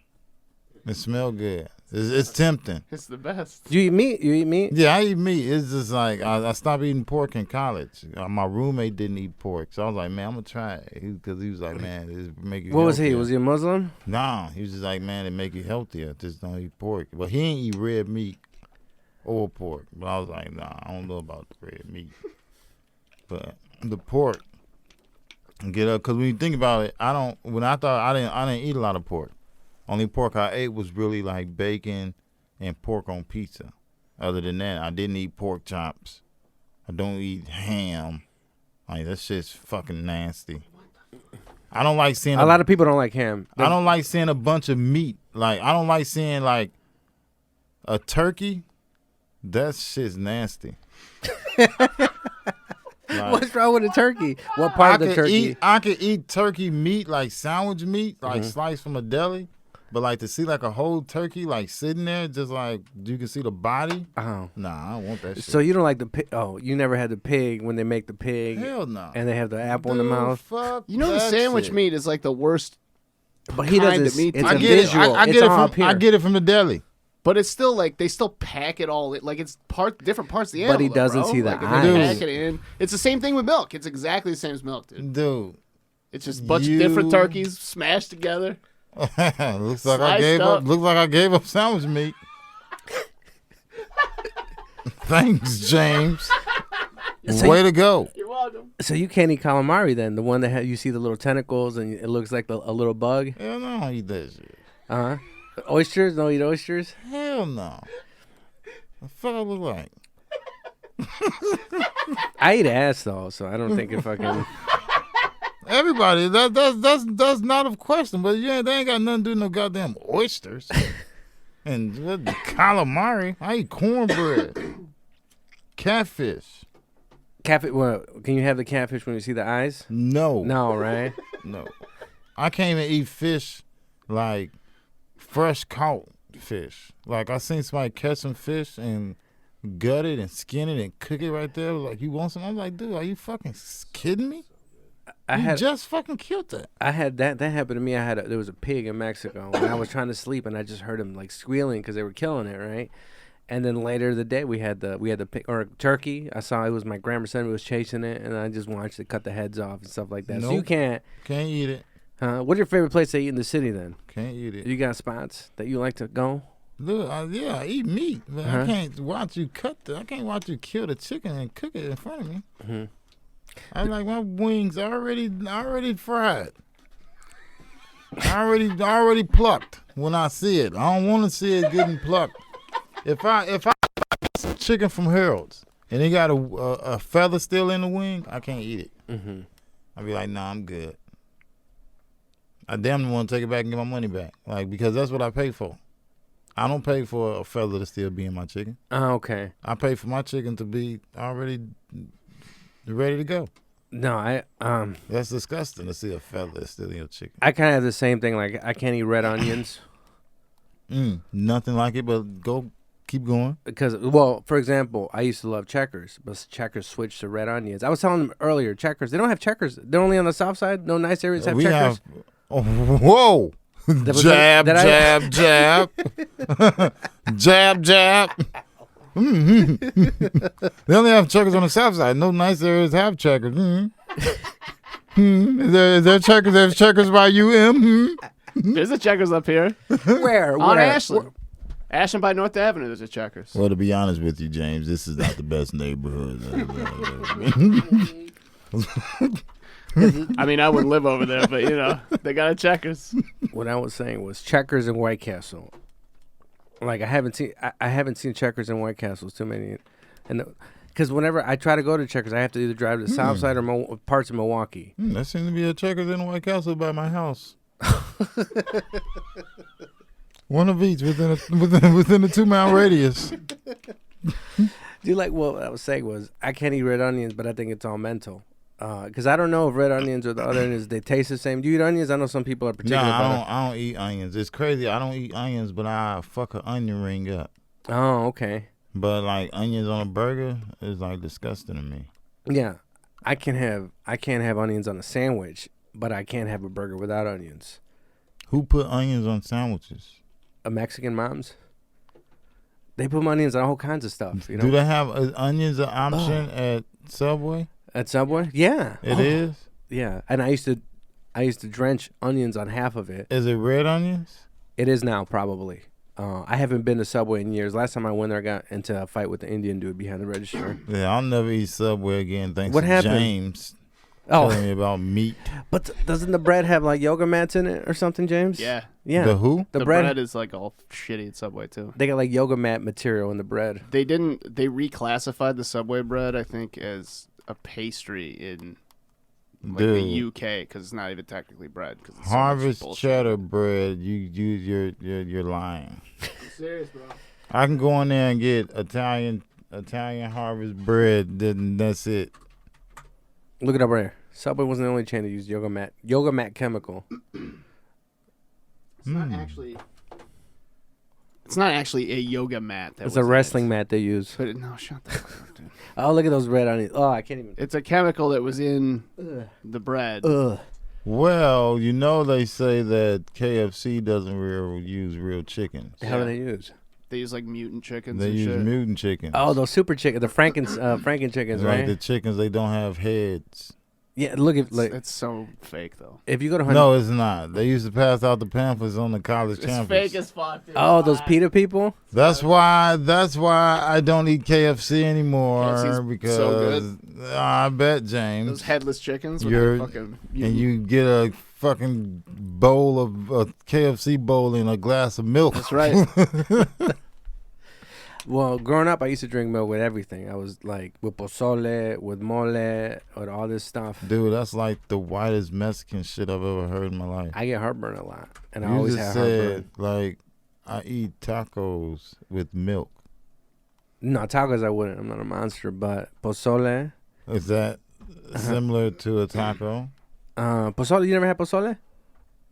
It smell good. It's tempting. It's the best. Do you eat meat? You eat meat? Yeah, I eat meat. It's just like I stopped eating pork in college. My roommate didn't eat pork, so I was like, man, I'm gonna try it because he was like, man, it make you. What was he? healthier. Was he a Muslim? Nah, he was just like, man, it make you healthier. Just don't eat pork. But he ain't eat red meat or pork. But I was like, nah, I don't know about the red meat. But the pork, get up, because when you think about it, I didn't eat a lot of pork. Only pork I ate was really like bacon and pork on pizza. Other than that, I didn't eat pork chops. I don't eat ham. Like, that shit's fucking nasty. I don't like seeing A lot of people don't like ham. I don't like seeing a bunch of meat. Like, I don't like seeing like a turkey. That shit's nasty. What's wrong with a turkey? What part of the turkey? I could eat turkey meat, like sandwich meat, like sliced from a deli. But like to see like a whole turkey like sitting there, just like you can see the body. Oh. Nah, I don't want that shit. So you don't like the pig? Oh, you never had the pig when they make the pig? Hell no. And they have the apple in the mouth. Fuck You know the that sandwich shit. meat is like the worst, But he kind doesn't. of meat It's to a eat. visual. I It's get it all from up here. I get it from the deli. but it's still like they still pack it all. Like it's different parts of the But animal. he doesn't bro. see the like, eyes. they pack it in. It's the same thing with milk. It's exactly the same as milk, dude. Dude. It's just a bunch of different turkeys smashed together. Looks like Sliced I gave up. up. Looks like I gave up sandwich meat. Thanks, James. So Way to go. You're welcome. So you can't eat calamari then? The one that you see the little tentacles and it looks like a little bug? Hell no, I don't eat that shit. Uh huh. Oysters? Don't eat oysters? Hell no. The fuck I look like? I eat ass though, so I don't think it fucking. Everybody, that's not a question, but yeah, they ain't got nothing to do with no goddamn oysters. And what, calamari? I eat cornbread. Catfish. Catfish. Well, can you have the catfish when you see the eyes? No. No, right? No. I can't even eat fish like fresh caught fish. Like I seen somebody catch some fish and gut it and skin it and cook it right there. Like, you want some? I'm like, dude, are you fucking kidding me? You just fucking killed that. I had that happened to me. There was a pig in Mexico when I was trying to sleep, and I just heard him like squealing because they were killing it, right? And then later the day we had the pig or turkey. I saw it was my grandson who was chasing it, and I just watched it cut the heads off and stuff like that. So you Nope. can't eat it. What's your favorite place to eat in the city then? Can't eat it. You got spots that you like to go? Look, yeah, I eat meat, but I can't watch you I can't watch you kill the chicken and cook it in front of me. Mm-hmm. I like my wings already fried. already plucked when I see it. I don't want to see it getting plucked. If I buy some chicken from Harold's and they got a feather still in the wing, I can't eat it. Mm-hmm. I'll be like, nah, I'm good. I damn want to take it back and get my money back, like, because that's what I pay for. I don't pay for a feather to still be in my chicken. Oh, okay. I pay for my chicken to be already ready to go. No, That's disgusting to see a feather still in your chicken. I kind of have the same thing. Like I can't eat red onions Nothing like it, but keep going. because, well, for example, I used to love Checkers, but Checkers switched to red onions. I was telling them earlier, Checkers, they don't have Checkers. They're only on the south side. No nice areas have Checkers. Whoa. Jab, jab, jab. Jab, jab. They only have Checkers on the south side. No nice areas have Checkers. Is there Checkers? There's Checkers by UM. There's a Checkers up here. Where? On Where? Ashland. Ashland by North Avenue, there's a Checkers. Well, to be honest with you, James, this is not the best neighborhood. I mean, I wouldn't live over there, but, you know, they got a Checkers. what I was saying was Checkers and White Castle. Like I haven't seen Checkers and White Castles too many, and because whenever I try to go to Checkers, I have to either drive to the South Side or parts of Milwaukee. There seems to be a Checkers and a White Castle by my house. One of each within a 2-mile radius. Dude, like what I was saying was I can't eat red onions, but I think it's all mental. Because I don't know if red onions or the other onions, they taste the same. Do you eat onions? I know some people are particular about it. I don't eat onions. It's crazy. I don't eat onions, but I fuck an onion ring up. Oh, okay. But like onions on a burger is like disgusting to me. Yeah, I can't have onions on a sandwich, but I can't have a burger without onions. Who put onions on sandwiches? Mexican moms. They put onions on all kinds of stuff. You know? Do they have onions an option at Subway? At Subway? Yeah. It is? Yeah. And I used to drench onions on half of it. Is it red onions? It is now, probably. I haven't been to Subway in years. Last time I went there, I got into a fight with the Indian dude behind the register. Yeah, I'll never eat Subway again. Thanks What to happened? James telling me about meat. But doesn't the bread have like yoga mats in it or something, James? Yeah. Yeah. The who? The bread is like all shitty at Subway too. They got like yoga mat material in the bread. They reclassified the Subway bread, I think, as a pastry in like the UK because it's not even technically bread. Cause it's Harvest so much cheddar bread. You're lying. I'm serious, bro. I can go in there and get Italian harvest bread. Then that's it. Look it up right here. Subway wasn't the only chain to use yoga mat chemical. It's not actually. It's not actually a yoga mat. It's a wrestling mat they use. But no, shut the fuck up, dude. Oh, look at those red onions. Oh, I can't even. It's a chemical that was in the bread. Ugh. Well, they say that KFC doesn't use real chickens. How do they use? They use like mutant chickens. They and use shit. mutant chickens. Oh, those super chickens, the Franken chickens, like right? the chickens, they don't have heads. Yeah, look at It's so fake though. if you go to No, it's not. They used to pass out the pamphlets on the college It's campus. fake as fuck, dude. oh, those PETA people. That's why I don't eat KFC anymore KFC's because so I bet James. Those headless chickens. With You're- the fucking And you get a fucking bowl of a KFC bowl and a glass of milk. That's right. Well, growing up, I used to drink milk with everything. I was like with pozole, with mole, with all this stuff. Dude, that's like the whitest Mexican shit I've ever heard in my life. I get heartburn a lot, and I You always just have said heartburn. like I eat tacos with milk. No, tacos I wouldn't. I'm not a monster, but pozole. Is that similar to a taco? Pozole. You never had pozole?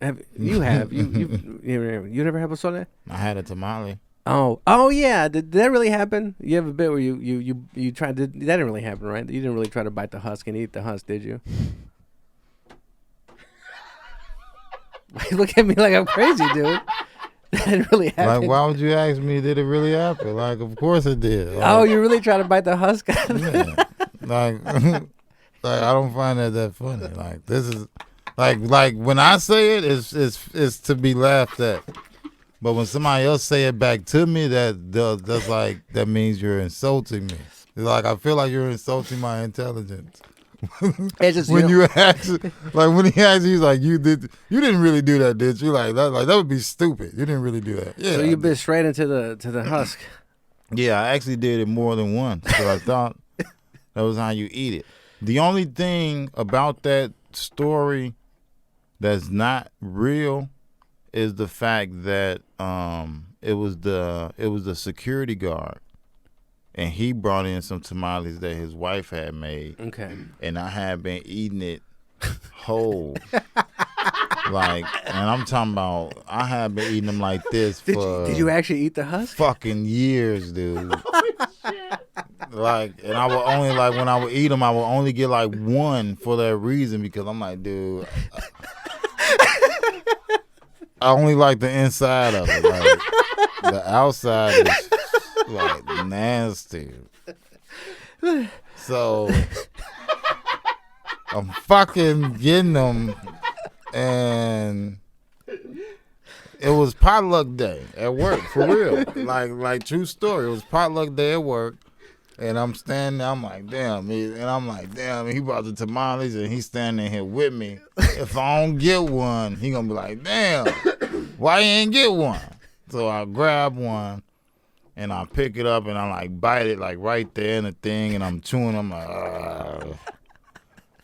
You never had pozole? I had a tamale. Oh yeah. Did that really happen? You have a bit where you tried to. That didn't really happen, right? You didn't really try to bite the husk and eat the husk, did you? Look at me like I'm crazy, dude. That didn't really happen. Like, why would you ask me? Did it really happen? Like, of course it did. Like, Oh, you really try to bite the husk? yeah. Like, like I don't find that funny. Like, this is like when I say it, it's to be laughed at. But when somebody else say it back to me, that's like that means you're insulting me. It's like I feel like you're insulting my intelligence. It's just When you ask, like when he asked, he's like, you didn't really do that, did you? Like that would be stupid. You didn't really do that. Yeah. So you bit straight into the husk. Yeah, I actually did it more than once. So I thought that was how you eat it. The only thing about that story that's not real is the fact that it was the security guard, and he brought in some tamales that his wife had made, Okay. and I had been eating it whole. Like, and I'm talking about I had been eating them like this for Did you actually eat the husk? fucking years, dude. Like, and I would only like when I would eat them, I would only get like one for that reason because I'm like, dude, I only like the inside of it. Like, the outside is like nasty. So I'm fucking getting them, and it was potluck day at work for real. Like true story. It was potluck day at work, And I'm standing there, I'm like, damn. He brought the tamales and he's standing here with me. If I don't get one, he gonna be like, damn, why you ain't get one? So I grab one and I pick it up and I like bite it like right there in the thing and I'm chewing. I'm like,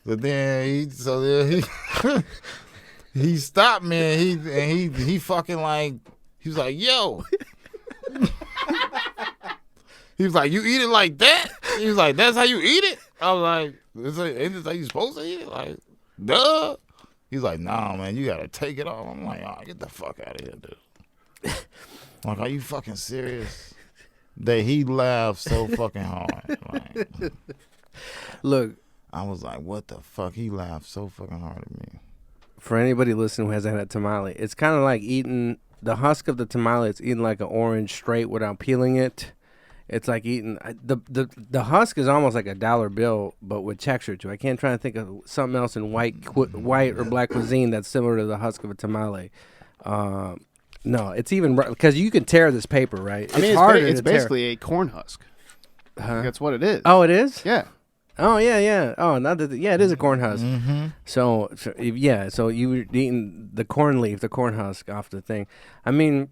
So then he stopped me and he fucking like, he was like, yo. He was like, you eat it like that? He was like, that's how you eat it? I was like, ain't this how you supposed to eat it? Like, duh. He's like, nah, man, you gotta take it off. I'm like, oh, get the fuck out of here, dude. I'm like, are you fucking serious? That he laughed so fucking hard. Like, Look, I was like, what the fuck? He laughed so fucking hard at me. for anybody listening who hasn't had a tamale, it's kind of like eating the husk of the tamale. It's eating like an orange straight without peeling it. It's like eating the husk is almost like a dollar bill, but with texture to it. I can't try to think of something else in white or black cuisine that's similar to the husk of a tamale. No, it's even because you can tear this paper, right? I mean, it's basically a corn husk. Huh? That's what it is. Oh, it is? Yeah. Oh, yeah. Oh, not that. Yeah, it is a corn husk. Mm-hmm. So you were eating the corn leaf, the corn husk off the thing. I mean,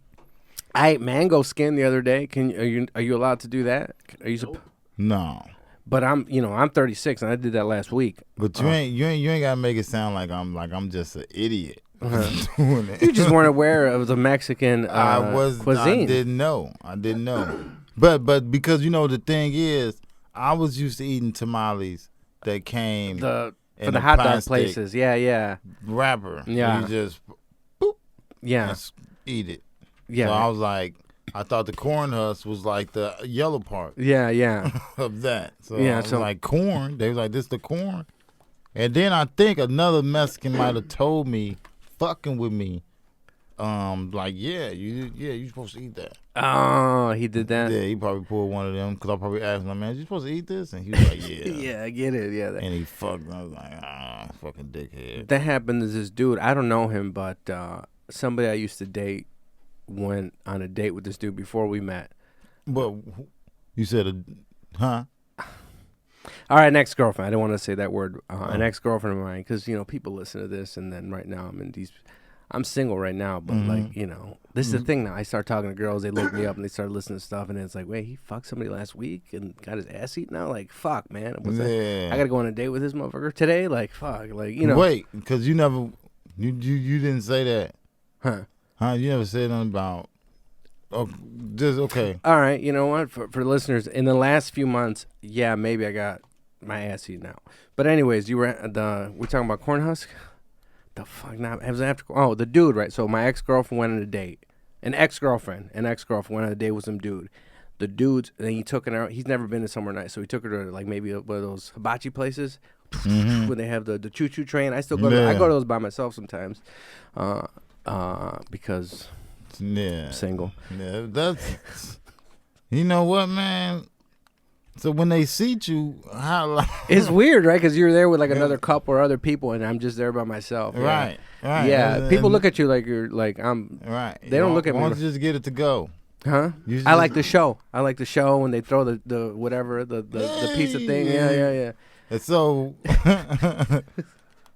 I ate mango skin the other day. Are you allowed to do that? Are you? No. But I'm 36 and I did that last week. But you ain't gotta make it sound like I'm just an idiot doing it. You just weren't aware of the Mexican cuisine. I didn't know. But because the thing is, I was used to eating tamales that came for in the a hot dog plastic places. Yeah. wrapper. Yeah. You just boop, Yeah. and eat it. Yeah. So I was like, I thought the corn husk was like the yellow part Yeah. of that. So Yeah, I was so- like, corn. They was like, this the corn. And then I think another Mexican might have told me, fucking with me, like, you supposed to eat that. Oh, he did that? Yeah, he probably pulled one of them because I probably asked him, man, you supposed to eat this? And he was like, yeah. Yeah, I get it. Yeah. And he fucked. I was like, fucking dickhead. That happened to this dude. I don't know him, but somebody I used to date went on a date with this dude before we met. But you said, huh? All right, an ex-girlfriend. I didn't want to say that word. An ex-girlfriend of mine, because people listen to this, and then right now I'm single right now, but this is the thing now. I start talking to girls, they look me up, and they start listening to stuff, and it's like, wait, he fucked somebody last week and got his ass eaten now? Like, fuck, man. What's that? I got to go on a date with this motherfucker today? Like, fuck. Like, Wait, because you never, you didn't say that. Huh? You never said nothing about, just, okay. All right, you know what? For listeners, in the last few months, yeah, maybe I got my ass eaten out. But anyways, we're talking about corn husk? The fuck now? It was after. Oh, the dude, right? So my ex-girlfriend went on a date. An ex-girlfriend went on a date with some dude. The dude, and he took her out. He's never been to somewhere nice, so he took her to like maybe one of those hibachi places where they have the choo-choo train. I still go. I go to those by myself sometimes, because I'm single. Yeah, that's. You know what, man? So when they seat you, how? It's weird, right? Because you're there with like another couple or other people, and I'm just there by myself. Right. Yeah, people look at you like you're like I'm. Right. They don't look at me. Why don't you just get it to go? Huh? I like the show. I like the show when they throw the whatever the piece of thing. Yeah. And so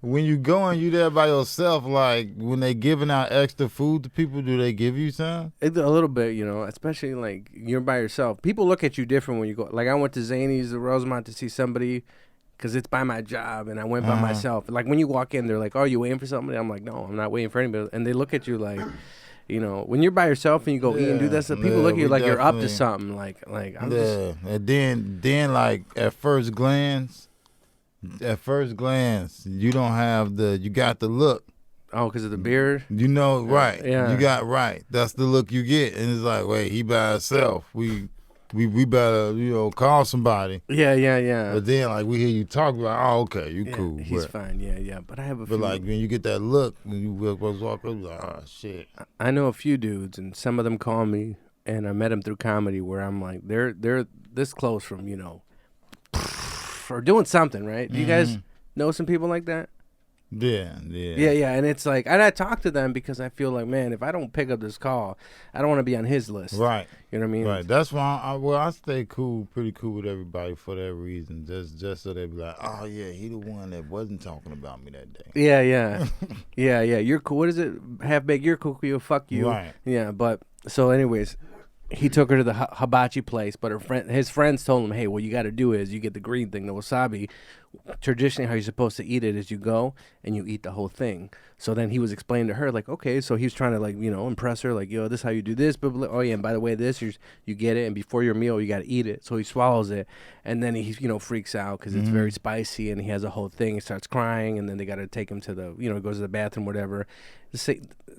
when you going, you there by yourself. Like when they giving out extra food to people, do they give you some? A little bit, especially like you're by yourself. People look at you different when you go. Like I went to Zany's or Rosemont to see somebody because it's by my job, and I went by myself. Like when you walk in, they're like, "Oh, you waiting for somebody?" I'm like, "No, I'm not waiting for anybody." And they look at you like, when you're by yourself and you go eat and do that stuff, people look at you like you're up to something. Like I'm just. And then like at first glance, you don't have you got the look. Oh, because of the beard? Right. Yeah. You got right. That's the look you get. And it's like, wait, he by himself. We better, call somebody. Yeah. But then, like, we hear you talk, like, oh, okay, you cool. He's fine, yeah. But I have a few. But, like, when you get that look, when you walk up, you're like, oh, shit. I know a few dudes, and some of them call me, and I met them through comedy, where I'm like, they're this close from, or doing something, right? Do you guys know some people like that? Yeah, and it's like, and I talk to them because I feel like, man, if I don't pick up this call, I don't want to be on his list. Right. You know what I mean? Right. That's why I stay pretty cool with everybody for that reason. Just so they be like, oh yeah, he the one that wasn't talking about me that day. Yeah. yeah. You're cool. What is it? Half baked. You're cool. Fuck you. Right. Yeah. But so, anyways, he took her to the hibachi place, but his friends told him, hey, what you got to do is you get the green thing, the wasabi. Traditionally, how you're supposed to eat it is you go and you eat the whole thing. So then he was explaining to her, like, okay, so he was trying to, like, you know, impress her, like, yo, this is how you do this, but oh yeah, and by the way, this you get it, and before your meal you got to eat it. So he swallows it, and then he, you know, freaks out because it's very spicy, and he has a whole thing. He starts crying, and then they got to take him to the, you know, goes to the bathroom, whatever. It's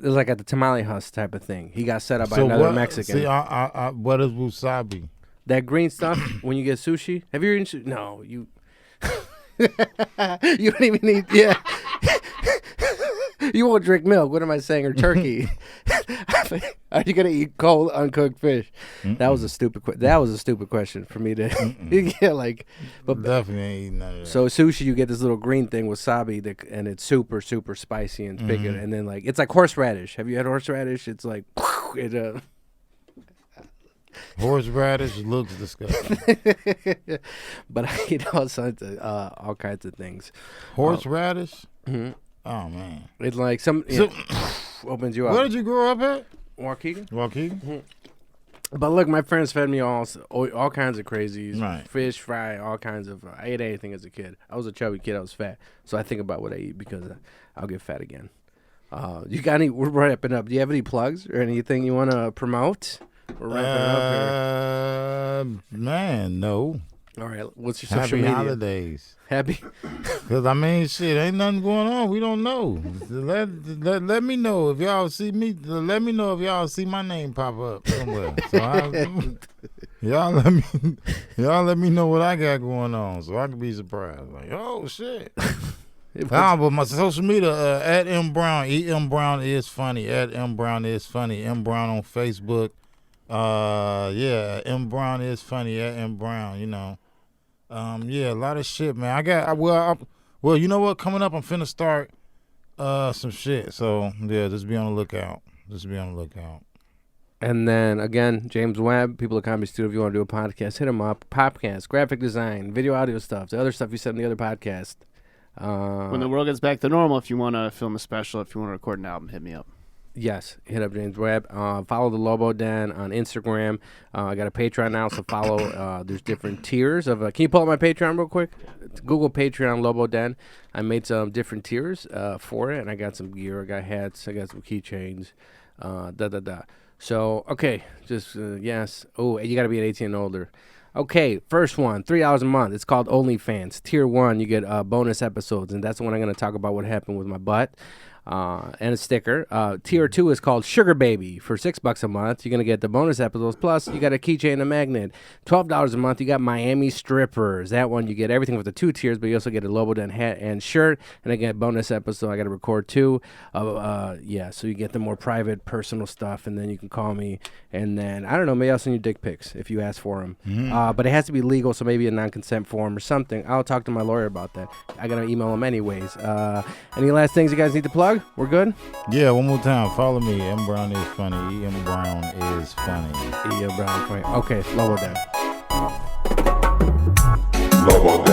like at the tamale house type of thing. He got set up by another Mexican. See, what is wasabi? That green stuff when you get sushi. Have you eaten sushi? No, you. You don't even eat. Yeah. You won't drink milk. What am I saying? Or turkey? Are you gonna eat cold, uncooked fish? That was a stupid. That was a stupid question for me to. Yeah, like. But definitely ain't eating none of that. So sushi, you get this little green thing wasabi, and it's super spicy and big, and then like it's like horseradish. Have you had horseradish? It's like it. Horseradish looks disgusting. But I eat all kinds of things. Horseradish? Oh man, it's like opens you up. Where did you grow up at? Waukegan. But look, my friends fed me all kinds of crazies, right. Fish, fry, all kinds of. I ate anything as a kid. I was a chubby kid. I was fat, so I think about what I eat because I'll get fat again. You got any? We're wrapping up. Do you have any plugs or anything you want to promote? We're wrapping up here. Man, no. All right. What's your social media? media? Happy holidays. Happy. Because, I mean, shit, ain't nothing going on. We don't know. Let me know if y'all see me. Let me know if y'all see my name pop up somewhere. So y'all let me know what I got going on so I can be surprised. Like, oh, shit. But my social media, at M Brown, E.M. Brown is funny. At M Brown is funny. M Brown on Facebook. Yeah, M Brown is funny. At M Brown, you know. Yeah, a lot of shit, man. Well, you know what? Coming up, I'm finna start some shit. So yeah, just be on the lookout. And then again, James Webb, People of Comedy Studio. If you want to do a podcast, hit him up. Podcast, graphic design, video, audio stuff, the other stuff you said in the other podcast. When the world gets back to normal, if you want to film a special, if you want to record an album, hit me up. Yes, hit up James Webb. Follow the Lobo Den on Instagram. I got a Patreon now, so follow. There's different tiers of. Can you pull up my Patreon real quick? Google Patreon Lobo Den. I made some different tiers for it, and I got some gear. I got hats. I got some keychains. So okay, just yes. Oh, you got to be an 18 and older. Okay, first one, $3 a month. It's called OnlyFans. Tier 1, you get bonus episodes, and that's the one I'm going to talk about what happened with my butt. And a sticker. Tier 2 is called Sugar Baby. For $6 a month, you're going to get the bonus episodes. Plus, you got a keychain and a magnet. $12 a month, you got Miami Strippers. That one, you get everything with the 2 tiers, but you also get a Lobo Den hat and shirt. And I get bonus episode. I got to record 2. Yeah, so you get the more private, personal stuff. And then you can call me. And then, I don't know, maybe I'll send you dick pics if you ask for them. But it has to be legal, so maybe a non-consent form or something. I'll talk to my lawyer about that. I got to email him anyways. Any last things you guys need to plug? We're good? Yeah, one more time. Follow me. M Brown is funny. E.M. Brown is funny. E.M. Brown is funny. Okay, Lobo Den. Lobo